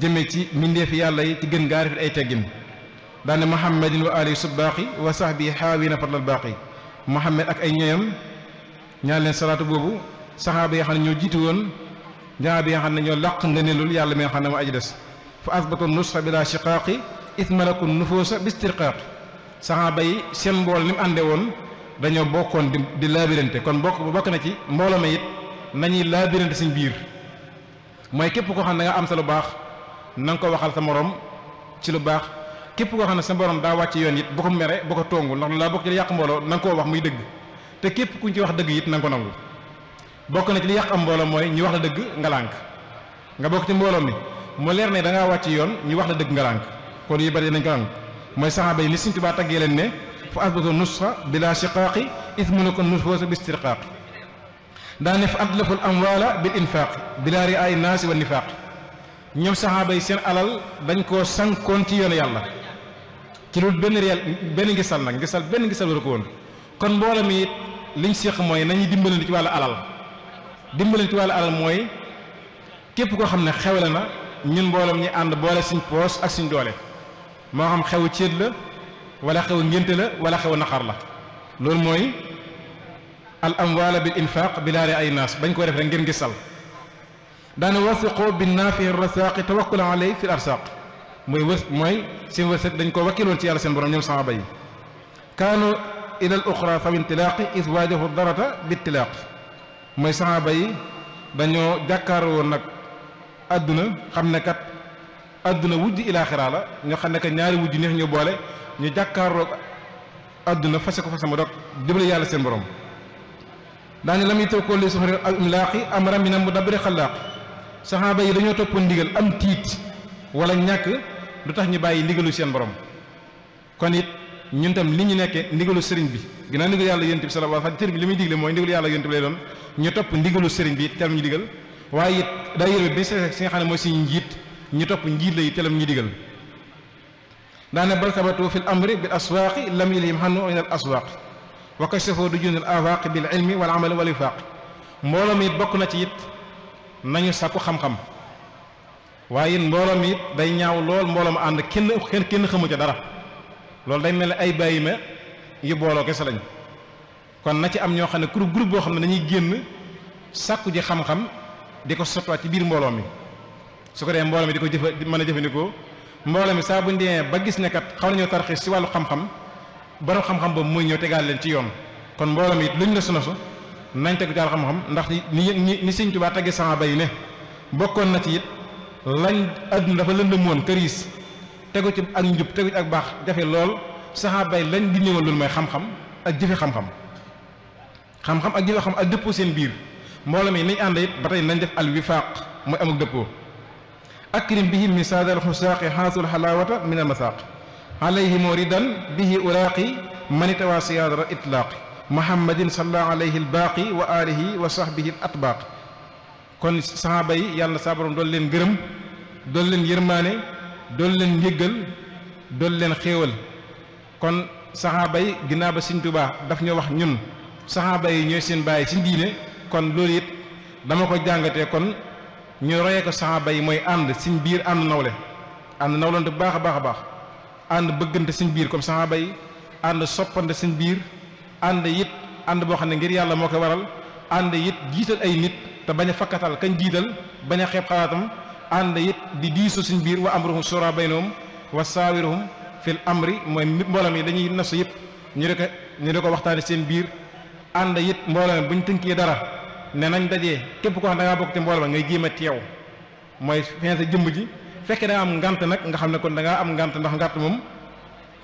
jëme ci mbindeefi yàlla yi ci gën gaa rafet ay teggin daane muhammadin wa alihi subbaaqi wa sahbi xaawiina fadlal baaqi muhammad ak ay ñoyam ñaan leen salaatu boobu saxaaba yi xam ne ñoo jiitu woon saxaaba yi xam ne ñoo làq ngëneelul yàlla mi nga xam ne moo aji des fa asbatu nusxa bila shiqaaqi ismalaku nufuusa bistirqaaqi saxaaba yi seen mbool ni mu àndee woon dañoo bokkoon di laabirante kon bokk na ci mbooloo ma it nañuy laabirante suñ biir mooy képp koo xam ne nga am sa lu baax na nga ko waxal sa morom ci lu baax képp koo xam ne sa borom daa wàcc yoon it bu ko mere bu ko tongu ndax laa bokk ci li yàq mbooloo na nga koo wax muy dëgg te képp kuñ ci wax dëgg it na nga ko nangu bokk na ci li yàq am mbooloo mooy ñu wax la dëgg nga lànk nga bokk ci mbooloo mi mu leer ne da ngaa wàcc yoon ñu wax la dëgg nga lànk kon yu bari nañ ko nangu mooy saxaaba yi ni Sëriñ Tuubaa taggee leen ne fa asbatu nusxa bila shiqaaqi ismunako nufuusa bistirqaaqi daane fa atlaful amwaala bil infaaq bila ri'aayi naasi wa nifaaq ñoom saxaaba yi seen alal dañ koo sankoon ci yoonu yàlla ci loolu benn ngisal nag benn ngisal waru ko woon kon mbooloo mi it liñ séq mooy nañuy dimbalante ci wàllu alal dimbalante ci wàllu alal mooy képp koo xam ne xewle na ñun mbooloom ñi ànd boole suñ poos ak suñ doole moo xam xewu céet la wala xewu ngénte la wala xewu naqar la loolu mooy al amwaala bil infaq bi laari ay naas bañ ko def rek ngir ngisal daane wasiqo bi naafihi rasaaqi tawakkula alay fi l arsaq mooy seen wërsëg dañ ko wakkiloon ci yàlla seen borom ñoom saxaaba yi kaanu ila al uxra fa intilaaqi is waajahu darata bi ittilaaq mooy saxaaba yi dañoo jàkkaar woon nag àdduna xam ne kat àdduna wujj ilaaxira la ñoo xam ne kat ñaari wujj neex ñu boole ñu jàkkaaroo àdduna fase ko fase ma dog jëbale yàlla seen borom daane la muy taw ko li soxri al imlaaqi amra min al mudabbiri xalaaq saxaaba yi dañoo toppoon ndigal am tiit wala ñàkk du tax ñu bàyyi ndigalu seen borom kon it ñun tam li ñu nekkee ndigalu sëriñ bi ginnaaw ndigalu yàlla yonent bi sallallahu alayhi wa sallam li muy digle mooy ndigalu yàlla yonent bi lay doon ñu topp ndigalu sëriñ bi telam ñu digal waaye it daayira bi si nga xam ne mooy suñu njiit ñu topp njiit la yi telam ñu digal daane bal sabatu fi l amri bil aswaaqi lam yilhim hannu min al aswaaq wa kashafu dujun al afaaq bil ilmi wal amali wal wifaaq mbooloo mi it bokk na ci it nañu sàkku xam-xam waaye it mbooloo mi it day ñaaw lool mbooloo ma ànd kenn xamu ca dara loolu day mel ne ay bàyyi ma yu booloo kese lañ kon na ci am ñoo xam ne groupe boo xam ne dañuy génn sàkku ji xam-xam di ko sottiwaat ci biir mbooloo mi su ko dee mbooloo mi di ko mën a jëfandikoo mbooloo mi saa bu ñu demee ba gis ne kat xaw nañoo tarxiis ci wàllu xam-xam borom xam-xam boobu muy ñëw tegaal leen ci yoon kon mbooloo mi it luñ la sunasu nañ tegu ci xam-xam ndax ni Sëñ Tuubaa tagge saxaaba yi ne bokkoon na ci it lañ adduna dafa lëndëm woon këriis tegu ci ak njub tegu ci ak baax jafe lool saxaaba yi lañ di ñëwal loolu mooy xam-xam ak jëfe xam-xam ak jëfe xam ak dëppoo seen biir mbooloo mi nañ ànd it ba tey nañ def al wifaaq mooy amuk dëppoo akrim bihim min saadal xusaaqi xaasul xalaawata min al masaaq alayhim ridan bihi ulaaqi manitawa siyaadara itlaaqi muhammadin salla alayhi albaaqi wa alihi wa sahbihi al atbaaq kon saxaaba yi yàlla saa borom doon leen gërëm doon leen yërmaane doon leen njéggal doon leen xéewal kon saxaaba yi ginnaaw ba Sëñ Tuubaa daf ñu wax ñun saxaaba yi ñooy seen bàyyi ci diine kon loolu it dama ko jàngatee kon ñu royee ko saxaaba yi mooy ànd suñ biir ànd nawlante bu baax a baax a baax ànd bëggante suñ biir comme saxaaba yi ànd soppante suñ biir ànd it ànd boo xam ne ngir yàlla moo ko waral ànd it jiital ay nit te bañ a fakkatal kañ jiital bañ a xeeb xalaatam ànd it di diisu suñ biir wa amruhum shura baynahum wa saawiruhum fil amri mooy mbooloo mi dañuy nasu yëpp ñu di ko waxtaane seen biir ànd it mbooloo mi bu ñu tënkee dara ne nañ dajee képp koo xam da ngaa bokk ci mbooloo ma ngay jéem a teew mooy fin sa jëmm ji fekkee da nga am ngant nag nga xam ne kon da ngaa am ngant ndax ngant moom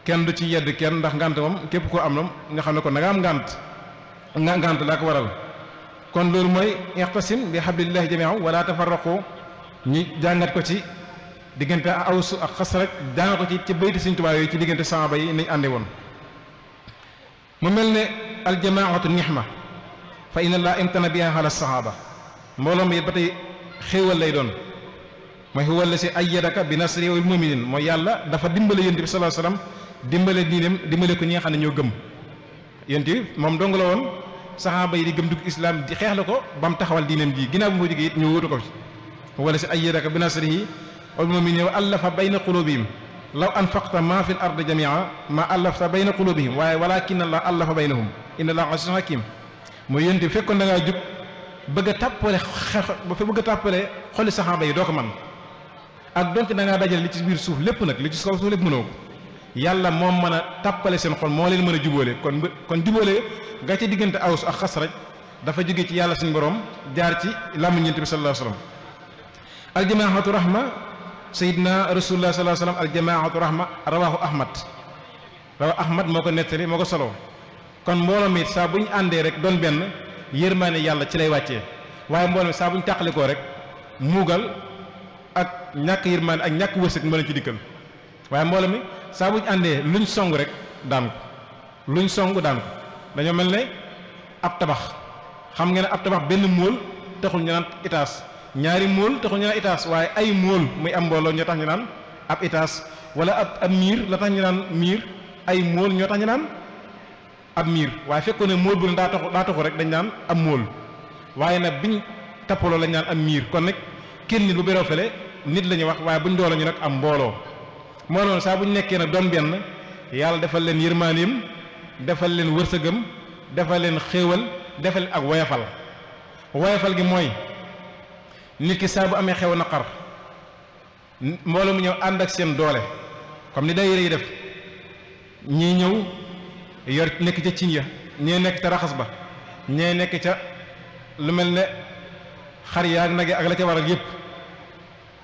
kenn du ci yedd kenn ndax ngant moom képp koo am na nga xam ne kon da nga am ngant laa ko waral kon loolu mooy ixtasim bi hablillahi jami'an wala tafarraqu ñi jàngat ko ci diggante Aws ak Xasraj jàngat ko ci bayti Sëñ Tuubaa yooyu ci diggante saxaaba yi nañ ànde woon mu mel ne aljamaatu nixma fa inna laa imtana biha ala saxaaba mbooloo mi ba tey xéewal lay doon mooy huwa allasi ayyadaka bi nasri wal muminin mooy yàlla dafa dimbale yonent bi sallallahu alayhi wasallam dimbale diineem dimbale ko ñi nga xam ne ñoo gëm yonent bi moom dong la woon saxaaba yi di gëm dugg islam di xeex la ko ba mu taxawal diineem ji ginnaaw bu mu jógee it ñu wóotu ko ci huwa allasi ayyadaka bi nasrihi wal muminin wa allafa bayna qulubihim law anfaqta ma fi l ard jamia ma allafta bayna qulubihim waaye walakin allah allafa baynahum inna allaha azizun hakim mooy yonent bi fekkoon da ngaa jub bëgg a tàppale xoli saxaaba yi doo ko man ak donte da ngaa dajale li ci biir suuf lépp nag li ci kaw suuf lépp mënoo ko yàlla moom mën a tàppale seen xol moo leen mën a jubóole kon jubóole nga ci diggante Aws ak Xasraj dafa jóge ci yàlla suñu borom jaar ci làmmiñ Yonent bi sallallahu alayhi wasallam aljamaatu rahma sayidna rasulullah sallallahu alayhi wasallam aljamaatu rahma rawahu ahmad moo ko nettali moo ko soloo kon mbooloo mi saa bu ñu àndee rek doon benn yërmaane yàlla ci lay wàccee waaye mbooloo mi saa bu ñu tàqalikoo rek muugal ak ñàkk yërmaane ak ñàkk wërsëg mën a ci dikkal waaye mbooloo mi saa bu ñu àndee luñ song rek daan ko dañoo mel ne ab tabax xam nga ne ab tabax benn móol taxul ñu naan itaas ñaari móol taxul ñu naan itaas waaye ay móol muy am mbooloo ñoo tax ñu naan ab itaas wala ab miir la tax ñu naan miir ay móol ñoo tax ñu naan ab miir waaye fekkoon ne móol bu ne daa taxu rek dañ naan ab móol waaye nag biñ tappaloo lañ naan am miir kon nag kenn nit bu beroo fele nit la ñuy wax waaye buñ doole ñu nag am mbooloo moo noonu saa buñ nekkee nag doon benn yàlla defal leen yërmaaneem defal leen wërsëgam defal leen xéewal defal leen ak woyafal gi mooy nit ki saa bu amee xew naqar mbooloo mu ñëw ànd ak seen doole comme ni daayira yi def ñii ñëw yor nekk ca ciñ ya ñee nekk ca raxas ba ñee nekk ca lu mel ne xar yaa nag ak la ca waral yépp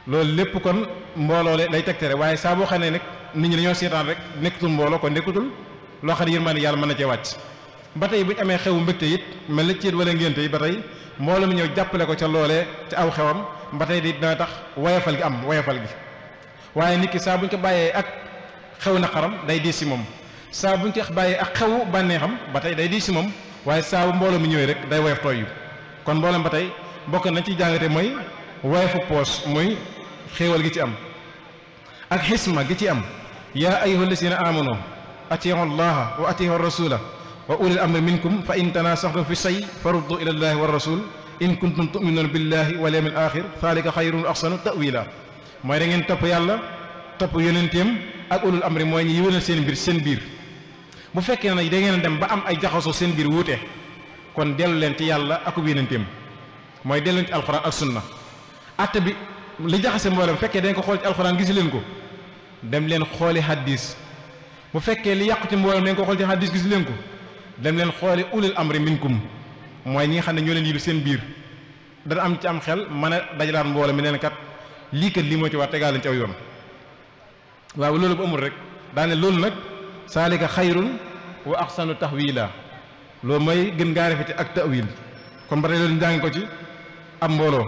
loolu lépp kon mbooloo lay tegtere waaye saa boo xam ne nag nit ñi dañoo seetaan rek nekkatul mbooloo kon nekkatul loo xam ne yërmande yàlla mën na cee wàcc ba tey bu ñu amee xewu mbégte it mel na ciit wala ngénte yi ba tey mbooloo mi ñëw jàppale ko ca loolee ca aw xewam ba tey di dina tax woyafal gi am woyafal gi waaye nit ki saa bu ñu ko bàyyee ak xew na xaram day diis si moom saa bu ñu ko bàyyee ak xewu bànneexam ba tey day diis si moom waaye saa bu mbooloo mi ñëwee rek day woyof tooy yu kon mbooloo ba tey bokk nañ ci jàngate mooy woyofu poos muy xéewal gi ci am ak xisma gi ci am yaa ayyuha alladina amanu atiu llaha wa atiu rasula wa ulil amri minkum fa in tanasaxtum fi shay faruddu ila llahi wa rasul in kuntum tuminuuna billahi wal yawmil axir dhalika xayrun axsanu ta'wila mooy da ngeen topp yàlla topp yonenteem ak ulul amri mooy ñu yëwénal seen biir bu fekkee nag da ngeen dem ba am ay jaxasoo seen biir wuute kon dellu leen ci yàlla akub yonenteem mooy dellu leen ci alxuraan ak sunna atte bi li jaxase mboolem bu fekkee dañ ko xool ci alxuraan gis leen ko dem leen xooli hadis bu fekkee li yàqu ci mboolem dañ ko xool ci hadis gis leen ko dem leen xooli ulul amri minkum mooy ñi nga xam ne ñoo leen yilif seen biir dana am ci am xel mën a dajalaat mboolem mi neen kat lii kat lii moo ci war tegaa leen ci aw yoon waaw loolu bu amul rek daane loolu nag saalika xayrun wa axsanu tahwila loolu mooy gën ngaa rafete ak tawil kon ba tey loolu njàng ko ci ab mbooloo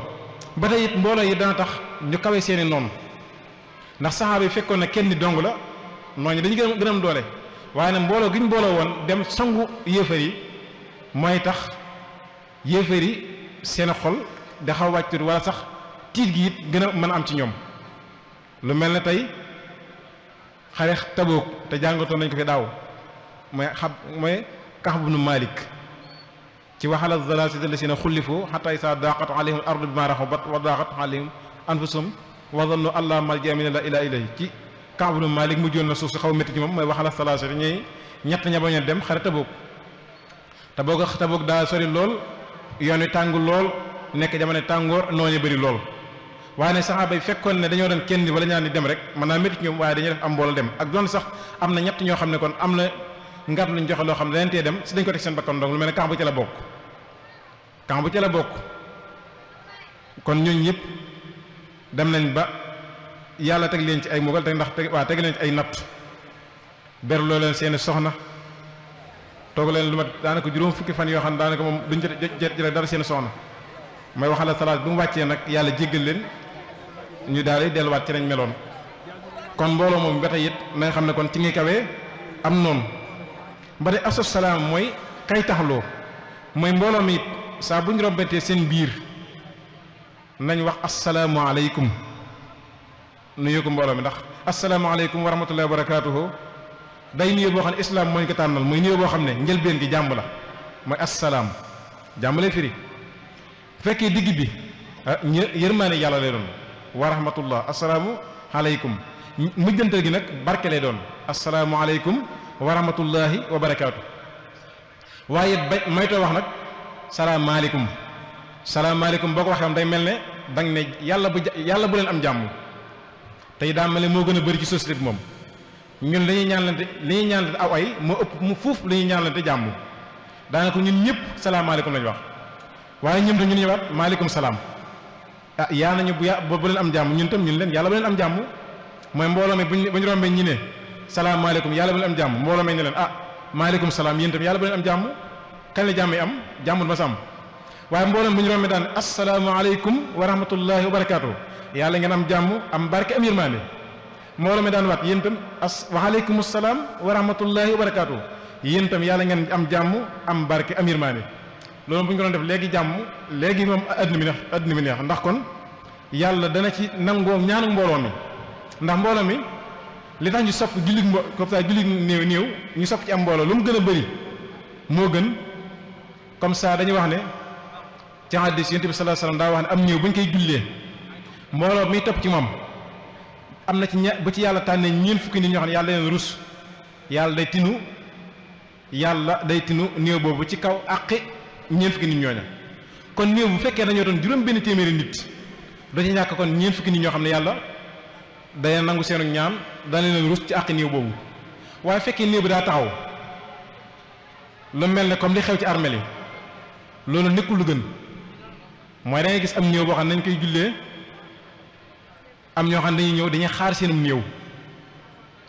ba tey it mbooloo yi dana tax ñu kawe seeni noonu ndax saxaaba yi fekkoon ne kenn ni dong la nooñu dañu gën a am doole waaye nag mbooloo gi ñu mbooloo woon dem sangu yéefar yi mooy tax yéefar yi seen xol da xaw wàcc wala sax tiit gi it gën a mën a am ci ñoom lu mel ne tey xare Tabuuk te jàngatoon nañ ko fi daaw mooy Kaab ibnu Maalik ci waxala zalaazila llaziina xullifu xattaa izaa daaqat alayhim al-ardu bimaa raxubat wa daaqat alayhim anfusuhum wa zannu an laa malja'a minallaahi illaa ilayhi ci Kaab ibnu Maalik mujjoon na suuf si xaw a métti ci moom mooy waxala zalaazila ñooy ñett ña bañ a dem xare Tabuuk daa sori lool yoon wi tàng lool nekk jamono tàngoor nooñu bëri lool waaye ne saxaaba yi fekkoon ne dañoo doon kenn wala ñaar ni dem rek mën naa métti ci ñoom waaye dañuy def am mbooloo dem ak doon sax am na ñett ñoo xam ne kon am na ngat luñ joxe loo xam ne daleen tee dem si dañ ko teg seen bakkan dong lu mel ne camp bu ca la bokk camp bu ca la bokk kon ñooñu ñëpp dem nañ ba yàlla teg leen ci ay mugal teg ndax teg leen ci ay natt berloo leen seeni soxna toog leen lu mat daanaka juróom fukki fan yoo xam ne daanaka moom duñ jot dara seeni soxna mooy waxala salaat bi mu wàccee nag yàlla jéggal leen ñu daal di delluwaat ci nañ meloon kon mbooloo moom ba tey it na nga xam ne kon ci ngi kawee am noonu ba tey asos salaam mooy kay taxloo mooy mbooloo mi it saa bu ñu rombantee seen biir nañ wax asalaamualeykum nuyu ko mbooloo mi ndax asalaamualeykum wa rahmatullahi wa barakaatuhu day nuyoo boo xam ne islam moo ñu ko tànnal muy nuyoo boo xam ne njëlbeen gi jàmm la mooy asalaam jàmm lay firi fekkee digg bi yërmaane yàlla lay doon wa rahmatullah asalaamu aleykum mujjantal gi nag barke lay doon asalaamu aleykum wa rahmatullahi wa barakaatu waaye ba maytoo wax nag salaamaaleykum salaamaaleykum boo ko waxee day mel ne dang ne yàlla bu leen am jàmm tey daa mel ne moo gën a bëri ci société bi moom ñun li ñuy ñaanlante aw ay moo ëpp mu fuuf li ñuy ñaanlante jàmm daanaka ñun ñëpp salaamaaleykum lañu wax waaye ñun tam ñu ñëwaat maaleykum salaam ah yaa nañu bu leen am jàmm ñun tam ñun leen yàlla bu leen am jàmm mooy mbooloo mi bu ñu rombee ñi ne salaamaaleykum yàlla bu leen am jàmm mbooloo mi ne leen ah maaleykum salaam yéen tam yàlla bu leen am jàmm kañ la jàmm yi am jàmmul ma sam waaye mbooloo mi bu ñu rombee daan asalaamaaleykum wa rahmatullahi wa barakaatu yàlla ngeen am jàmm am barke am yërmaande mbooloo mi daan waat yéen tam waaleykum salaam wa rahmatullahi wa barakaatu yéen tam yàlla ngeen am jàmm am barke am yërmaande loolu bu ñu ko doon def léegi jàmm léegi moom adduna bi neex ndax kon yàlla dana ci nangoo ñaanu mbooloo mi ndax mbooloo mi li tax ñu sopp jullit comme ça jullit néew ñu sopp ci am mbooloo lu mu gën a bëri moo gën comme ça dañuy wax ne ci hadiis Yonent bi sallallahu alayhi wasallam daa wax ne am néew bu ñu koy jullee mbooloo mi topp ci moom am na ci bu ci yàlla tànnee ñeent fukki nit ñoo xam ne yàlla leen rus yàlla day tinu néew boobu ci kaw àqi ñeent fukki nit ñooña kon néew bu fekkee dañoo doon juróom benn téeméeri nit da ci ñàkk kon ñeent fukki nit ñoo xam ne yàlla day nangu seenu ñaan dana leen rus ci àqi néew boobu waaye fekkee néew bi daa taxaw lu mel ne comme li xew ci armeel yi loolu nekkul lu gën mooy da ngay gis am néew boo xam ne nañ koy jullee am ñoo xam ne dañuy ñëw dañuy xaar seenum néew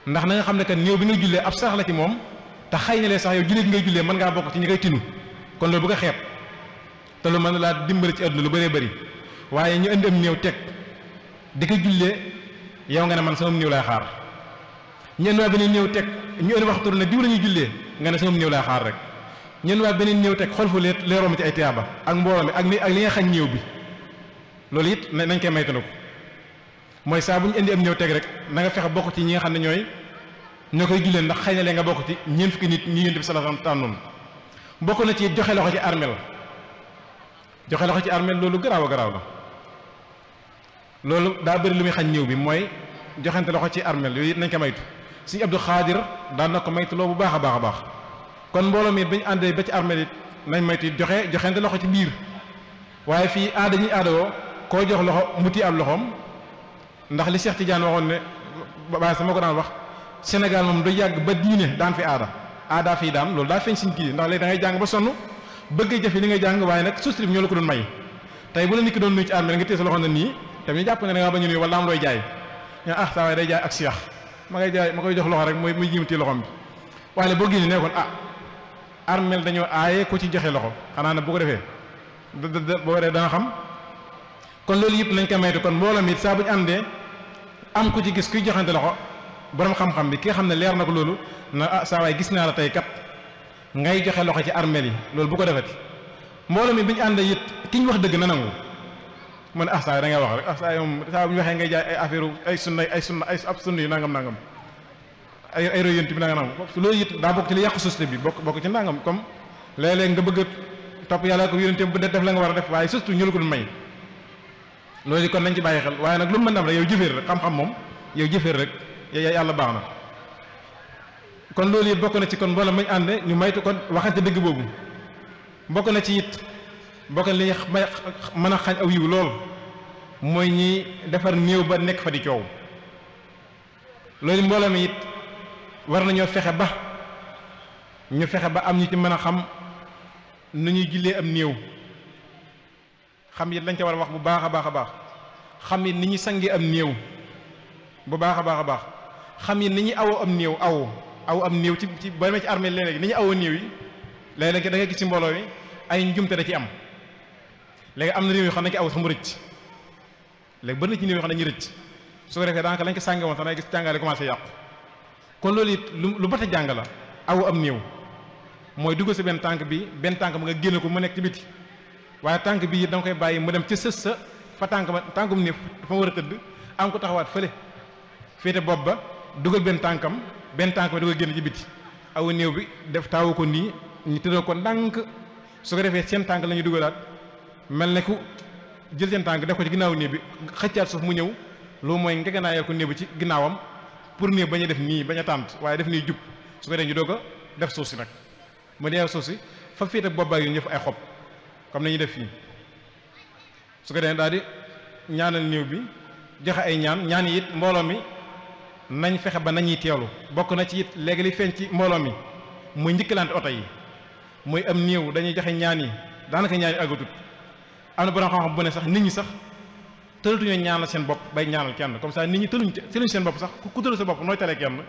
ndax na nga xam ne que néew bi ngay jullee ab sarax la ci moom te xëy na lee sax yow jullee bi ngay jullee mën ngaa bokk ci ñi koy tinu kon loolu bu ko xeeb te lu mën na laa dimbali ci àdduna lu bëree bëri waaye ñu indi am néew teg di ko jullee yow nga ne man sama néew laay xaar ñenn waa beneen néew teg ñu indi waxtu ne diw la ñuy jullee nga ne sama néew laay xaar rek ñenn waa beneen néew teg xool fu leeroo ma ci ay tiyaaba ak mbooloo mi ak li nga xañ néew bi loolu it nañ koy maytanu ko mooy saa bu ñu indi am néew teg rek na nga fexe bokk ci ñi nga xam ne ñooy ñoo koy jullee ndax xëy na lee nga bokk ci ñeent fukki nit ñi Yonent bi sallallahu alayhi wasallam tànnoon bokk na ci joxe loxo ci armel joxe loxo ci armel loolu garaaw a garaaw la loolu daa bëri lu muy xañ néew bi mooy joxante loxo ci armel yooyu nañ ko maytu Sëñ Abdou Khadir daan na ko maytu loo bu baax a baax a baax kon mbooloo mi bañ àndee ba ci armel it nañ maytu joxante loxo ci biir waaye fii aada ñi aada woo koo jox loxo muti ab loxoom ndax li Cheikh Tidiane waxoon ne bàyyi sama ko daan wax Sénégal moom du yàgg ba diine daan fi aada fii daan loolu daa feeñ siñ kii ndax léegi da ngay jàng ba sonn bëgg jafe li nga jàng waaye nag société bi ñoo la ko doon may tey bu la nit ki doon nuyu ci armel nga téye sa loxo na nii tamit ñu jàpp ne da ngaa bañ a nuyu wala am looy jaay ñaa ah saa waay day jaay ak Cheikh ma koy jox loxo rek muy jiimati loxoom bi waaye boo génnee ne kon armel dañoo aaye ku ci joxe loxo xanaa na bu ko defee boo dee dana xam kon loolu yëpp nañ ko maytu kon mbooloo mi saa bu ñu àndee am ku ci gis kuy joxante loxo borom xam-xam bi ki nga xam ne leer na ko loolu na saa waay gis naa la tey kat ngay joxe loxo ci armel yi loolu bu ko defati mbooloo mi bi ñu àndee it ki ñu wax dëgg na nangu man saa waay da ngay wax rek saa waay moom saa bu ñu waxee ngay jaay ay affaire ay ab sunna yu nangam ay roy Yonent bi nangam loolu it daa bokk ci li yàqu société bi bokk ci nangam comme léeg-léeg nga bëgg topp yàlla ko Yonent bi def la nga war a def waaye surtout ñu la ko du may loolu kon nañ ci bàyyi xel waaye nag lu mu mën a am rek yow jëfeer rek xam-xam moom yow jëfeer rek yàlla baax na kon loolu it bokk na ci kon mboolem mañ ànd ñu maytu kon waxante dëgg boobu bokk na ci it bokk na li mën a xañ aw yiw lool mooy ñi defar néew ba nekk fa di coow loolu mbooloo mi it war nañoo fexe ba am ñu ci mën a xam nu ñuy jullee am néew xam it lañ ca war a wax bu baax a baax a baax xam it ni ñuy sangi am néew bu baax a baax a baax xam it ni ñuy awoo am néew aw am néew ci boo demee ci armée léeg-léeg ni ñu awoo néew yi léeg-léeg da nga gis ci mbooloo mi ay njumte da ci am léegi am na néew yoo xam ne dañ ko aw sax mu rëcc léegi bëri na ci néew yoo xam ne dañuy rëcc su ko defee daanaka lañ ko sànge woon sax dangay gis jàngale commencé yàqu kon loolu it lu bat a jàng la aw am néew mooy dugg si benn tànk bi benn tànk ma nga génne ko mu nekk ci biti waaye tànk bii da nga koy bàyyi mu dem ca sës sa fa tànkum néew dafa war a tëdd am ko taxawaat fële féete bopp ba dugal benn tànk bi da koy génn ci biti aw néew bi def taawu ko nii ñu tëddoo ko ndànk su ko defee seen tànk la ñuy dugalaat mel ne ku jël seen tànk def ko ci ginnaaw néew bi xëccaat suuf mu ñëw loolu mooy ngegenaayal ko néew bi ci ginnaawam pour néew bañ a def nii bañ a tànt waaye def nii jub su ko defee ñu doog a def suuf si nag mu dee suuf si fa féete bopp ba yu ñëf ay xob comme nañuy def fii su ko defee daal di ñaanal néew bi joxe ay ñaan yi it mbooloo mi nañ fexe ba nañuy teewlu bokk na ci it léegi li feeñ ci mbooloo mi muy njëkkalante oto yi muy am néew dañuy joxe ñaan yi daanaka ñaan yi àggatut am na borom xam-xam bu ne sax nit ñi sax tëlatuñoo ñaanal seen bopp bay ñaanal kenn comme ça nit ñi tëluñ seen bopp sax ku tëlu sa bopp nooy talee kenn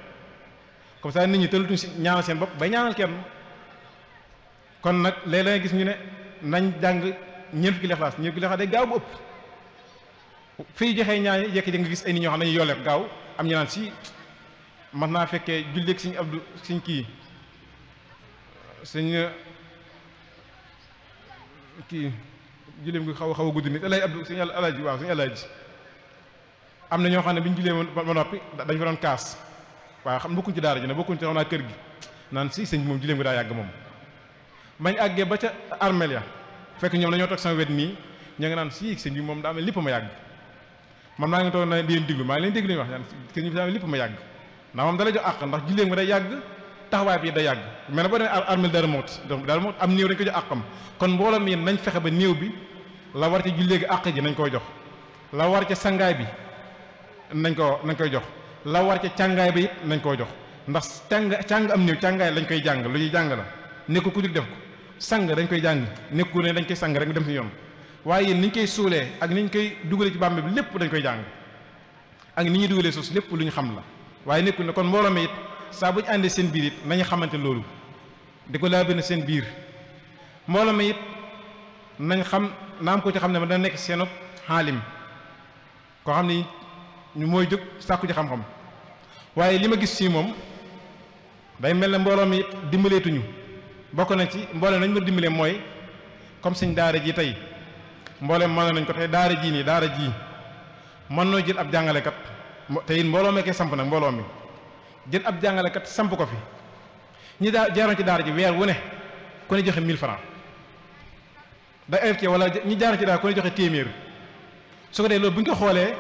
comme ça nit ñi tëlatuñ ñaanal seen bopp bay ñaanal kenn kon nag léeg-léeg gis ñu ne nañ jàng ñeent fukki lexlaas day gaaw bu ëpp fii joxee ñaan yi jekki nga gis ay nit ñoo xam ne dañuy yolleef gaaw am ñu naan si man naa fekkee julleeg Sëñ Abdu Sëñ kii Sëñ kii julleem gi xaw a gudd nit alay Abdu Sëñ Alaaji waaw Sëñ Alaaji am na ñoo xam ne bi ñu jullee ba noppi dañ fa doon kaas waaye xam bokkuñ ci daara ji ne bokkuñ ci xaw naa kër gi naan si sëñ bi moom julleem gi daa yàgg moom bañ àggee ba ca armel ya fekk ñoom dañoo toog sama wet nii ñoo ngi naan si sëñ bi moom daa mel lépp ma yàgg man maa ngi toog na di leen diglu maa ngi leen déglu ñu wax ñaan sëñ bi daa mel lépp ma yàgg ndax moom da lay jox àq ndax julleem gi day yàgg taxawaay bi day yàgg mais na boo demee armel Daaru Muxti donc Daaru Muxti am néew dañ ko jox àqam kon mbooloo mi nañ fexe ba néew bi la war ca jullee gi àq ji nañ koy jox la war ca sangaay bi nañ koy jox la war ca càngaay bi it nañ koy jox ndax càng am néew càngaay lañ koy jàng lu ñuy jàng la nekku ku jug def ko sang dañ koy jàng nekku ne dañ koy sang rek mu dem ci ñoom waaye ni ñu koy suulee ak ni ñu koy dugalee ci bàmmeel bi lépp dañ koy jàng ak ni ñuy dugalee suuf si lépp lu ñu xam la waaye nekku ne kon mbooloo mi it saa bu ñu àndee seen biir it nañu xamante loolu di ko laa benn seen biir mbooloo mi it nañ xam naam ko ci xam ne ma dana nekk seenu xaalim koo xam ne ñu mooy jóg sàkku ci xam-xam waaye li ma gis fii moom day mel ne mbooloo mi dimbaleetuñu bokk na ci mbooloo nañ ma dimbalee mooy comme suñ daara ji tey mbooloo mën nañ ko tey daara jii nii daara ji mën noo jël ab jàngalekat te it mbooloo mee koy samp nag mbooloo mi jël ab jàngalekat samp ko fi ñi jaaroon ci daara ji weer wu ne ku ne joxe 1000 francs da invité wala ñi jaaroon ci daara ku ne joxe téeméer su ko dee loolu bu ñu ko xoolee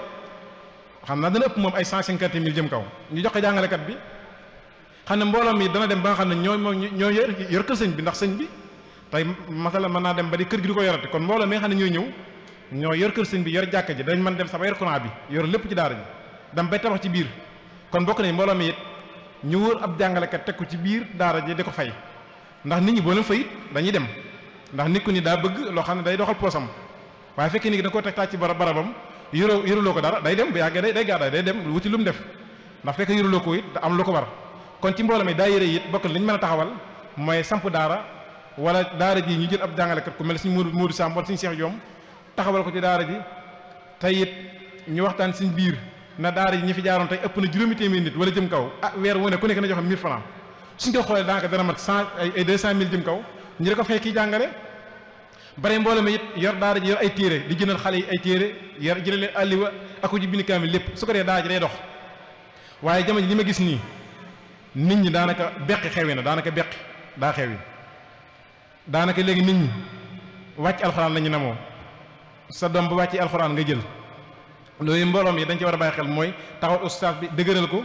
xam naa dana ëpp moom ay 150 000 jëm kaw ñu jox ko jàngalekat bi xam ne mbooloo mi dana dem ba nga xam ne ñoo yor kër sëñ bi ndax sëñ bi tey masala mën naa dem ba di kër gi du ko yorate kon mbooloo mi nga xam ne ñooy ñëw ñoo yor kër sëñ bi yor jàkka ji dañ mën dem sax ba yor courant bi yor lépp ci daara ji dem bay tabax ci biir kon bokk nañ mbooloo mi it ñu wóor ab jàngalekat teg ko ci biir daara ji di ko fay ndax nit ñi boo leen fayit dañuy dem ndax nit ku ni daa bëgg loo xam ne day doxal poosam waaye fekkee nit ki da koo teg taaj ci barabam yoruloo ko dara day dem bu yàggee day gàddaay day dem wuti lu mu def ndax fekk yoruloo ko it da am lu ko war kon ci mbooloo mi daa yére it bokk li ñu mën a taxawal mooy samp daara wala daara ji ñu jël ab jàngalekat ku mel suñu Modou Samb wala suñu Cheikh Diom taxawal ko ci daara ji tey it ñu waxtaan suñ biir na daara ji ñi fi jaaroon tey ëpp na juróomi téeméer nit wala jëm kaw weer wu ne ku nekk na joxe 1000 francs suñ ko xoolee daanaka dana mat 200 000 jëm kaw ñu da ko fay kii jàngale bare mbooloo mi it yor daara ji yor ay téere di jëndal xale yi ay téere yor jëlee leen alliwa aku ji bind kaamil lépp su ko dee daara ji day dox waaye jamono ji li ma gis nii nit ñi daanaka beqi xewi na daanaka beqi daa xewi daanaka léegi nit ñi wàcc alxuraan la ñu namoo sa doom bu wàccee alxuraan nga jël loolu mbooloo mi dañ ci war a bàyyi xel mooy taxawal ustaas bi dëgëral ko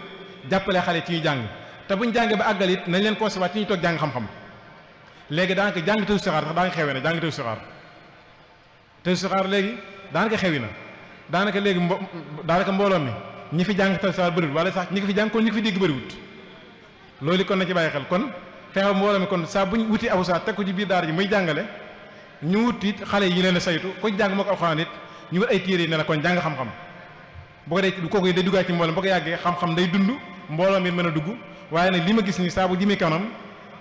jàppale xale ci ñuy jàng te buñ jàngee ba àggal it nañ leen conservé ci ñuy toog jàng xam-xam léegi daanaka jàng tësu saxaar sax daanaka xewi na jàng tësu saxaar léegi daanaka xewi na daanaka léegi daanaka mbooloo mi ñi fi jàng tësu saxaar bëriwut wala sax ñi ko fi jàng kon ñi ko fi dégg bëriwut loolu kon na ci bàyyi xel kon fexe mbooloo mi kon saa buñ wuti abu saa teg ko ci biir daara ji muy jàngale ñu wut it xale yi leen a saytu ko jàng moo ko alxuraan it ñu wut ay téere yi ne la kon jàng xam-xam boo ko dee kooku day duggaat ci mbooloo boo ko yàggee xam-xam day dund mbooloo mi mën a dugg waaye nag li ma gis ni saa bu jëmee kanam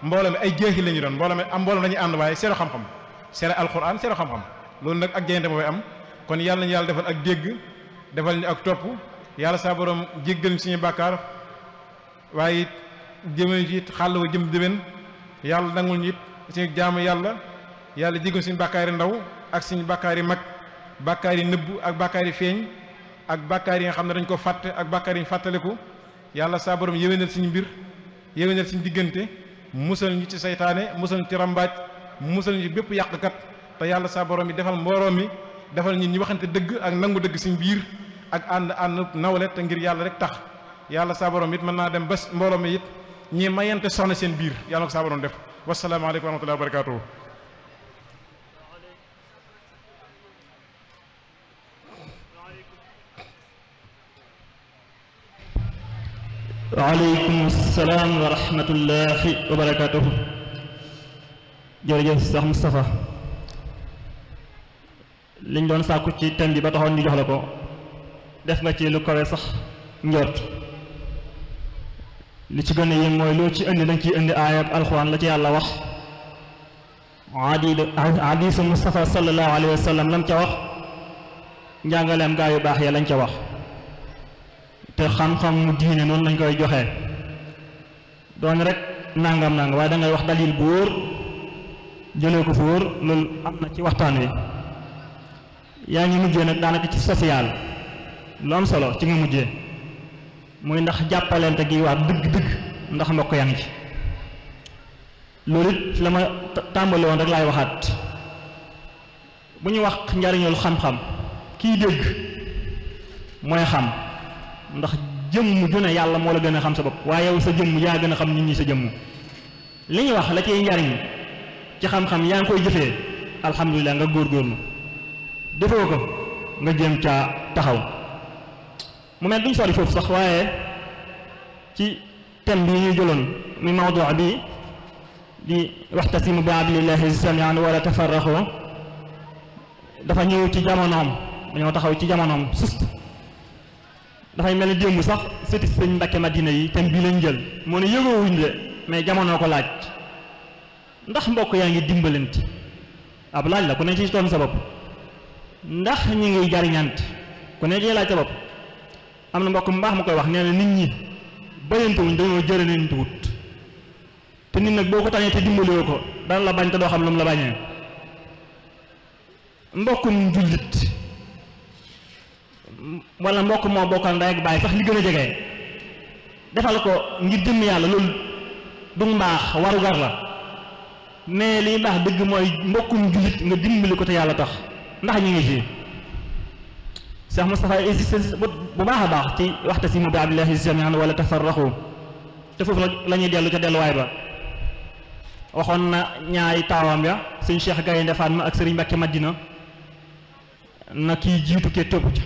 mbooloo mi ay jeexi la ñu doon mbooloo mi am mbooloo lañuy ànd waaye seero xam-xam seero alxuraan seero xam-xam loolu nag ak jeyante boobu am kon yàlla nañu yàlla defal ak dégg defal ñu ak topp yàlla saa borom jéggal ñu suñu bàkkaar waaye jëmee ci it xàll wa jëm déwén yàlla nangul ñu it suñu jaamu yàlla jéggal suñu bàkkaar yi ndaw ak suñu bàkkaar yi mag bàkkaar yi nëbbu ak bàkkaar yi feeñ ak bàkkaar yi nga xam ne dañ ko fàtte ak bàkkaar yi ñu fàttaliku yàlla saa borom yéwénal suñu mbir yéwénal suñu diggante musal ñu ci saytaane musal ñu ci rambaaj musal ñu ci bépp yàqkat te yàlla saa borom yi defal mbooloo mi defal ñun ñu waxante dëgg ak nangu dëgg suñu biir ak ànd nawle te ngir yàlla rek tax yàlla saa borom it mën naa dem ba mbooloo mi it ñi mayante soxna seen biir yàlla ko saa borom def wasalaamaaleykum wa rahmatullahi wa barakatuhu waaleykum salaam wa rahmatullahi wa barakatuhu jërëjëf sax Moustapha liñ doon sàkku ci thème bi ba taxoon ñu jox la ko def nga ci lu kawe sax njort li ci gën a yéem mooy loo ci indi dañ ciy indi aayab alxuraan la ci yàlla wax hadiisu Moustapha sallallahu alayhi wa sallam lam ca wax njàngaleem gaa yu baax ya lañ ca wax te xam-xam mu diine noonu lañ koy joxee doon rek nangam waaye da ngay wax dalil bu wóor jëlee ko fu wóor loolu am na ci waxtaan wi yaa ngi mujjee nag daanaka ci social lu am solo ci nga mujjee muy ndax jàppalante gi waa dëgg-dëgg ndax mbokk yaa ngi ci loolu it la ma tàmbali woon rek laay waxaat bu ñu wax njariñul xam-xam kiy dégg mooy xam ndax jëmm ju ne yàlla moo la gën a xam sa bopp waaye yow sa jëmm yaa gën a xam nit ñi sa jëmm li ñu wax la ciy njariñ ci xam-xam yaa ngi koy jëfee alhamdulilah nga góorgóorlu defoo ko nga jéem caa taxaw mu mel duñ sori foofu sax waaye ci thème bi ñuy jëloon muy mawdu bi di waxtasimu bi hablillahi jamii'an wala tafarraqu dafa ñëw ci jamonoom dañoo taxaw ci jamonoom sust dafay mel ni démb sax sëti sëñ Mbàkke Madina yi thème bii lañ jël moo ne yëgoowuñ de mais jamono ko laaj ndax mbokk yaa ngi dimbalante ab laaj la ku ne ci toon sa bopp ndax ñi ngi jariñante ku ne ci laaj sa bopp am na mbokk mu baax mu koy wax nee na nit ñi bayantewuñ dañoo jërënante wut te nit nag boo ko tànnee te dimbaliwoo ko dana la bañ te doo xam lu mu la bañee mbokkum jullit wala mbokk moo bokkal ndey ak baay sax li gën a jege defal ko ngir jëmm yàlla loolu du mbaax warugar la mais liy mbaax dëgg mooy mbokkum jullit nga dimbali ko te yàlla tax ndax ñu ngi fii Cheikh Moustapha insiste bu baax a baax ci waxtasimu bi hablillahi jami'an wala tafarraqu te foofu la ñuy dellu ca delluwaay ba waxoon na ñaari taawam ya sëñ Cheikh Gaynde Fatma ak sëriñ Mbàkke Madina na kii jiitu ke topp ca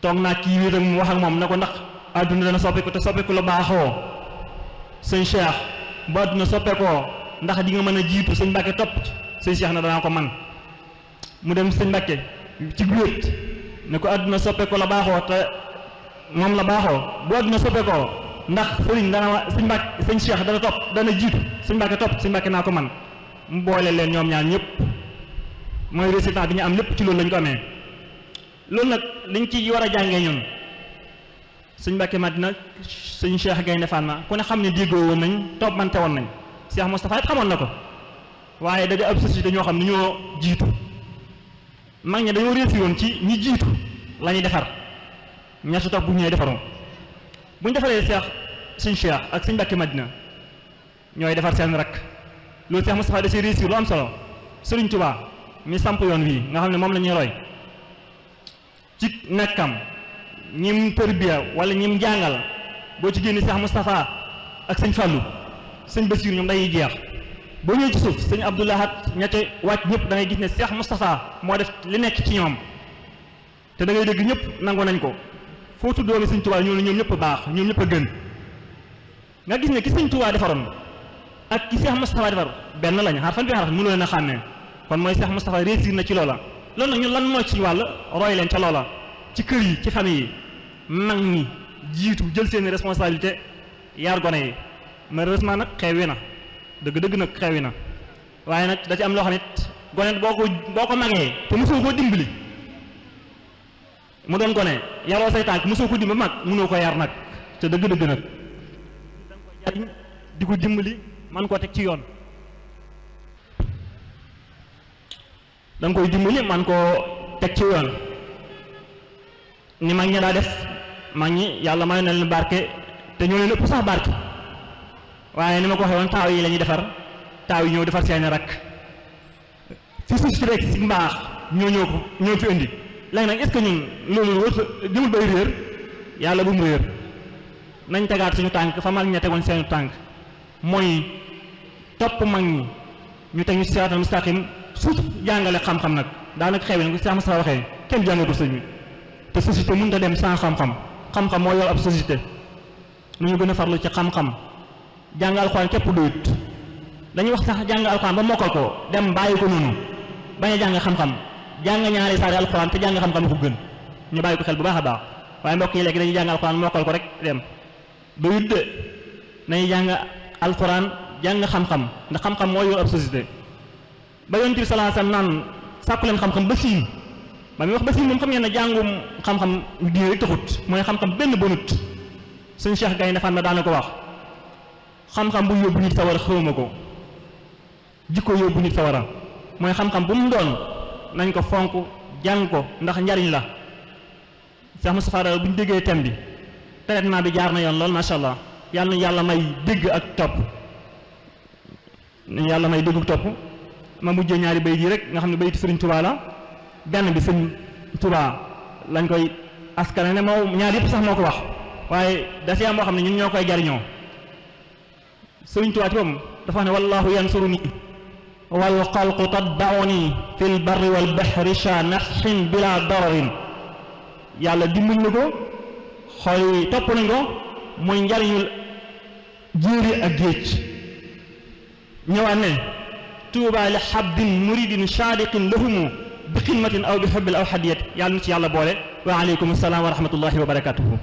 toog naa kii wéet ak mu wax ak moom na ko ndax àdduna dana soppeeku te soppeeku la baaxoo sëñ Cheikh bu àdduna soppeekoo ndax di nga mën a jiitu sëñ Mbàkke topp sëñ Cheikh na danaa ko man mu dem sëñ Mbàkke ci wéet ne ko àdduna soppeeku la baaxoo te moom la baaxoo bu àdduna soppeekoo ndax sëriñ dana sëñ Mbàkke sëñ Cheikh dana topp dana jiitu sëñ Mbàkke topp sëñ Mbàkke naa ko man mu boole leen ñoom ñaar ñëpp mooy résultat bi ñu am lépp ci loolu lañ ko amee loolu nag liñ ci war a jàngee ñun sëñ Mbàkke Madina sëñ Cheikh Gaynde Fatma ku ne xam ne déggoo woon nañ toppante woon nañ Cheikh Moustapha it xamoon na ko waaye da di ab société ñoo xam ne ñoo jiitu mag ñi dañoo réussir woon ci ñi jiitu la ñuy defar ña su topp bu ñëwee defaroon bu ñu defaree sëñ Cheikh ak sëñ Mbàkke Madina ñooy defar seen rakk loolu Cheikh Moustapha da see réussir lu am solo Sëriñ Tuubaa mi samp yoon wii nga xam ne moom la ñuy roy ci nekkam ñim tërbiya wala ñim jàngal boo ci génne Cheikh Moustapha ak sëñ Fallou sëñ Bassirou ñoom day jeex boo ñëwee ci suuf sëñ Abdoulahat ñette wàcc ñëpp da ngay gis ne Cheikh Moustapha moo def li nekk ci ñoom te da ngay dégg ñëpp nangu nañ ko foo tudd doomi sëñ Tuubaa ñoo ne ñoom ñëpp a baax ñoom ñëpp a gën nga gis ne ki sëñ Tuubaa defaroon ak ki Cheikh Moustapha defar benn lañ xar fan bi xar mënu leen a xàmmee kon mooy Cheikh Moustapha réussir na ci loola loolu nag ñun lan mooy ci wàll roy leen ca loola ci kër yi ci famille yi mag ñi jiitu jël seeni responsabilité yar gone yi malheureusement nag xewi na dëgg-dëgg nag xewi na waaye nag da ci am loo xam ne gone boo ko magee te mosoo koo dimbali mu doon gone yaroo say tànk mosoo ko dimbali mag mënoo ko yar nag te dëgg-dëgg nag da nga koy jariñ di ko dimbali man koo teg ci yoon da nga koy dimbali man koo teg ci yoon ni mag ñi daa def mag ñi yàlla may na leen barke te ñoo leen ëpp sax barke waaye ni ma ko waxee woon taaw yi la ñuy defar taaw yi ñëw defar seeni rakk fi suuf si rek si mbaax ñoo fi indi léegi nag est-ce que ñun loolu wër dimul bay réer yàlla bu mu réer nañ tegaat suñu tànk fa mag ña tegoon seenu tànk mooy topp mag ñi ñu teg ñu siraatal mustaqim surtout jàngale xam-xam nag daanaka xew na Cheikh Moustapha waxee kenn jàngatu sëñ bi te société mënut a dem sans xam-xam xam-xam moo yor ab société nu ñu gën a farlu ci xam-xam jàng alxuraan képp doyut dañuy wax sax jàng alxuraan ba mokkal ko dem bàyyi ko noonu bañ a jàng xam-xam jàng ñaari saari alxuraan te jàng xam-xam ko gën ñu bàyyi ko xel bu baax a baax waaye mbokk yi léegi dañuy jàng alxuraan mokkal ko rek dem doyut de nañuy jàng alxuraan jàng xam-xam ndax xam-xam moo yor ab société ba yonent bi sallallahu alayhi wasallam naan sàkku leen xam-xam ba siin ba muy wax ba siin moom xam ngeen ne jàngum xam-xam diine rek taxut mooy xam-xam benn bonut suñ Cheikh Gaynde Fatma daana ko wax xam-xam bu yóbbu nit sawara xawma ko jikko yóbbu nit sawara mooy xam-xam bu mu doon nañ ko fonk jàng ko ndax njariñ la Cheikh Moustapha daal bu ñu déggee thème bi traitement bi jaar na yoon lool macha allah yàlla na yàlla may dégg ak topp yàlla may dégg ak topp ma mujjee ñaari bayit yi rek nga xam ne bayitu Sëriñ Tuubaa la benn bi Sëriñ Tuubaa lañ koy askane ne moo ñaar yëpp sax moo ko wax waaye da ci am boo xam ne ñun ñoo koy jariñoo Sëriñ Tuubaa ci boppam dafa wax ne wallahu yansuruni wal xalqu tatbauni fil barri wal bahri sha nafsin bila dararin yàlla dimbali na ko xool yi topp nañ ko mooy njariñul jéeri ak géej ñëwaat ne tuuba li xabdin muridin saadiqin lahumu bi xidmatin aw bi xubbil aw hadiyat yàlla na ci yàlla boole wa aleykum salaam wa rahmatullahi wa barakatuhu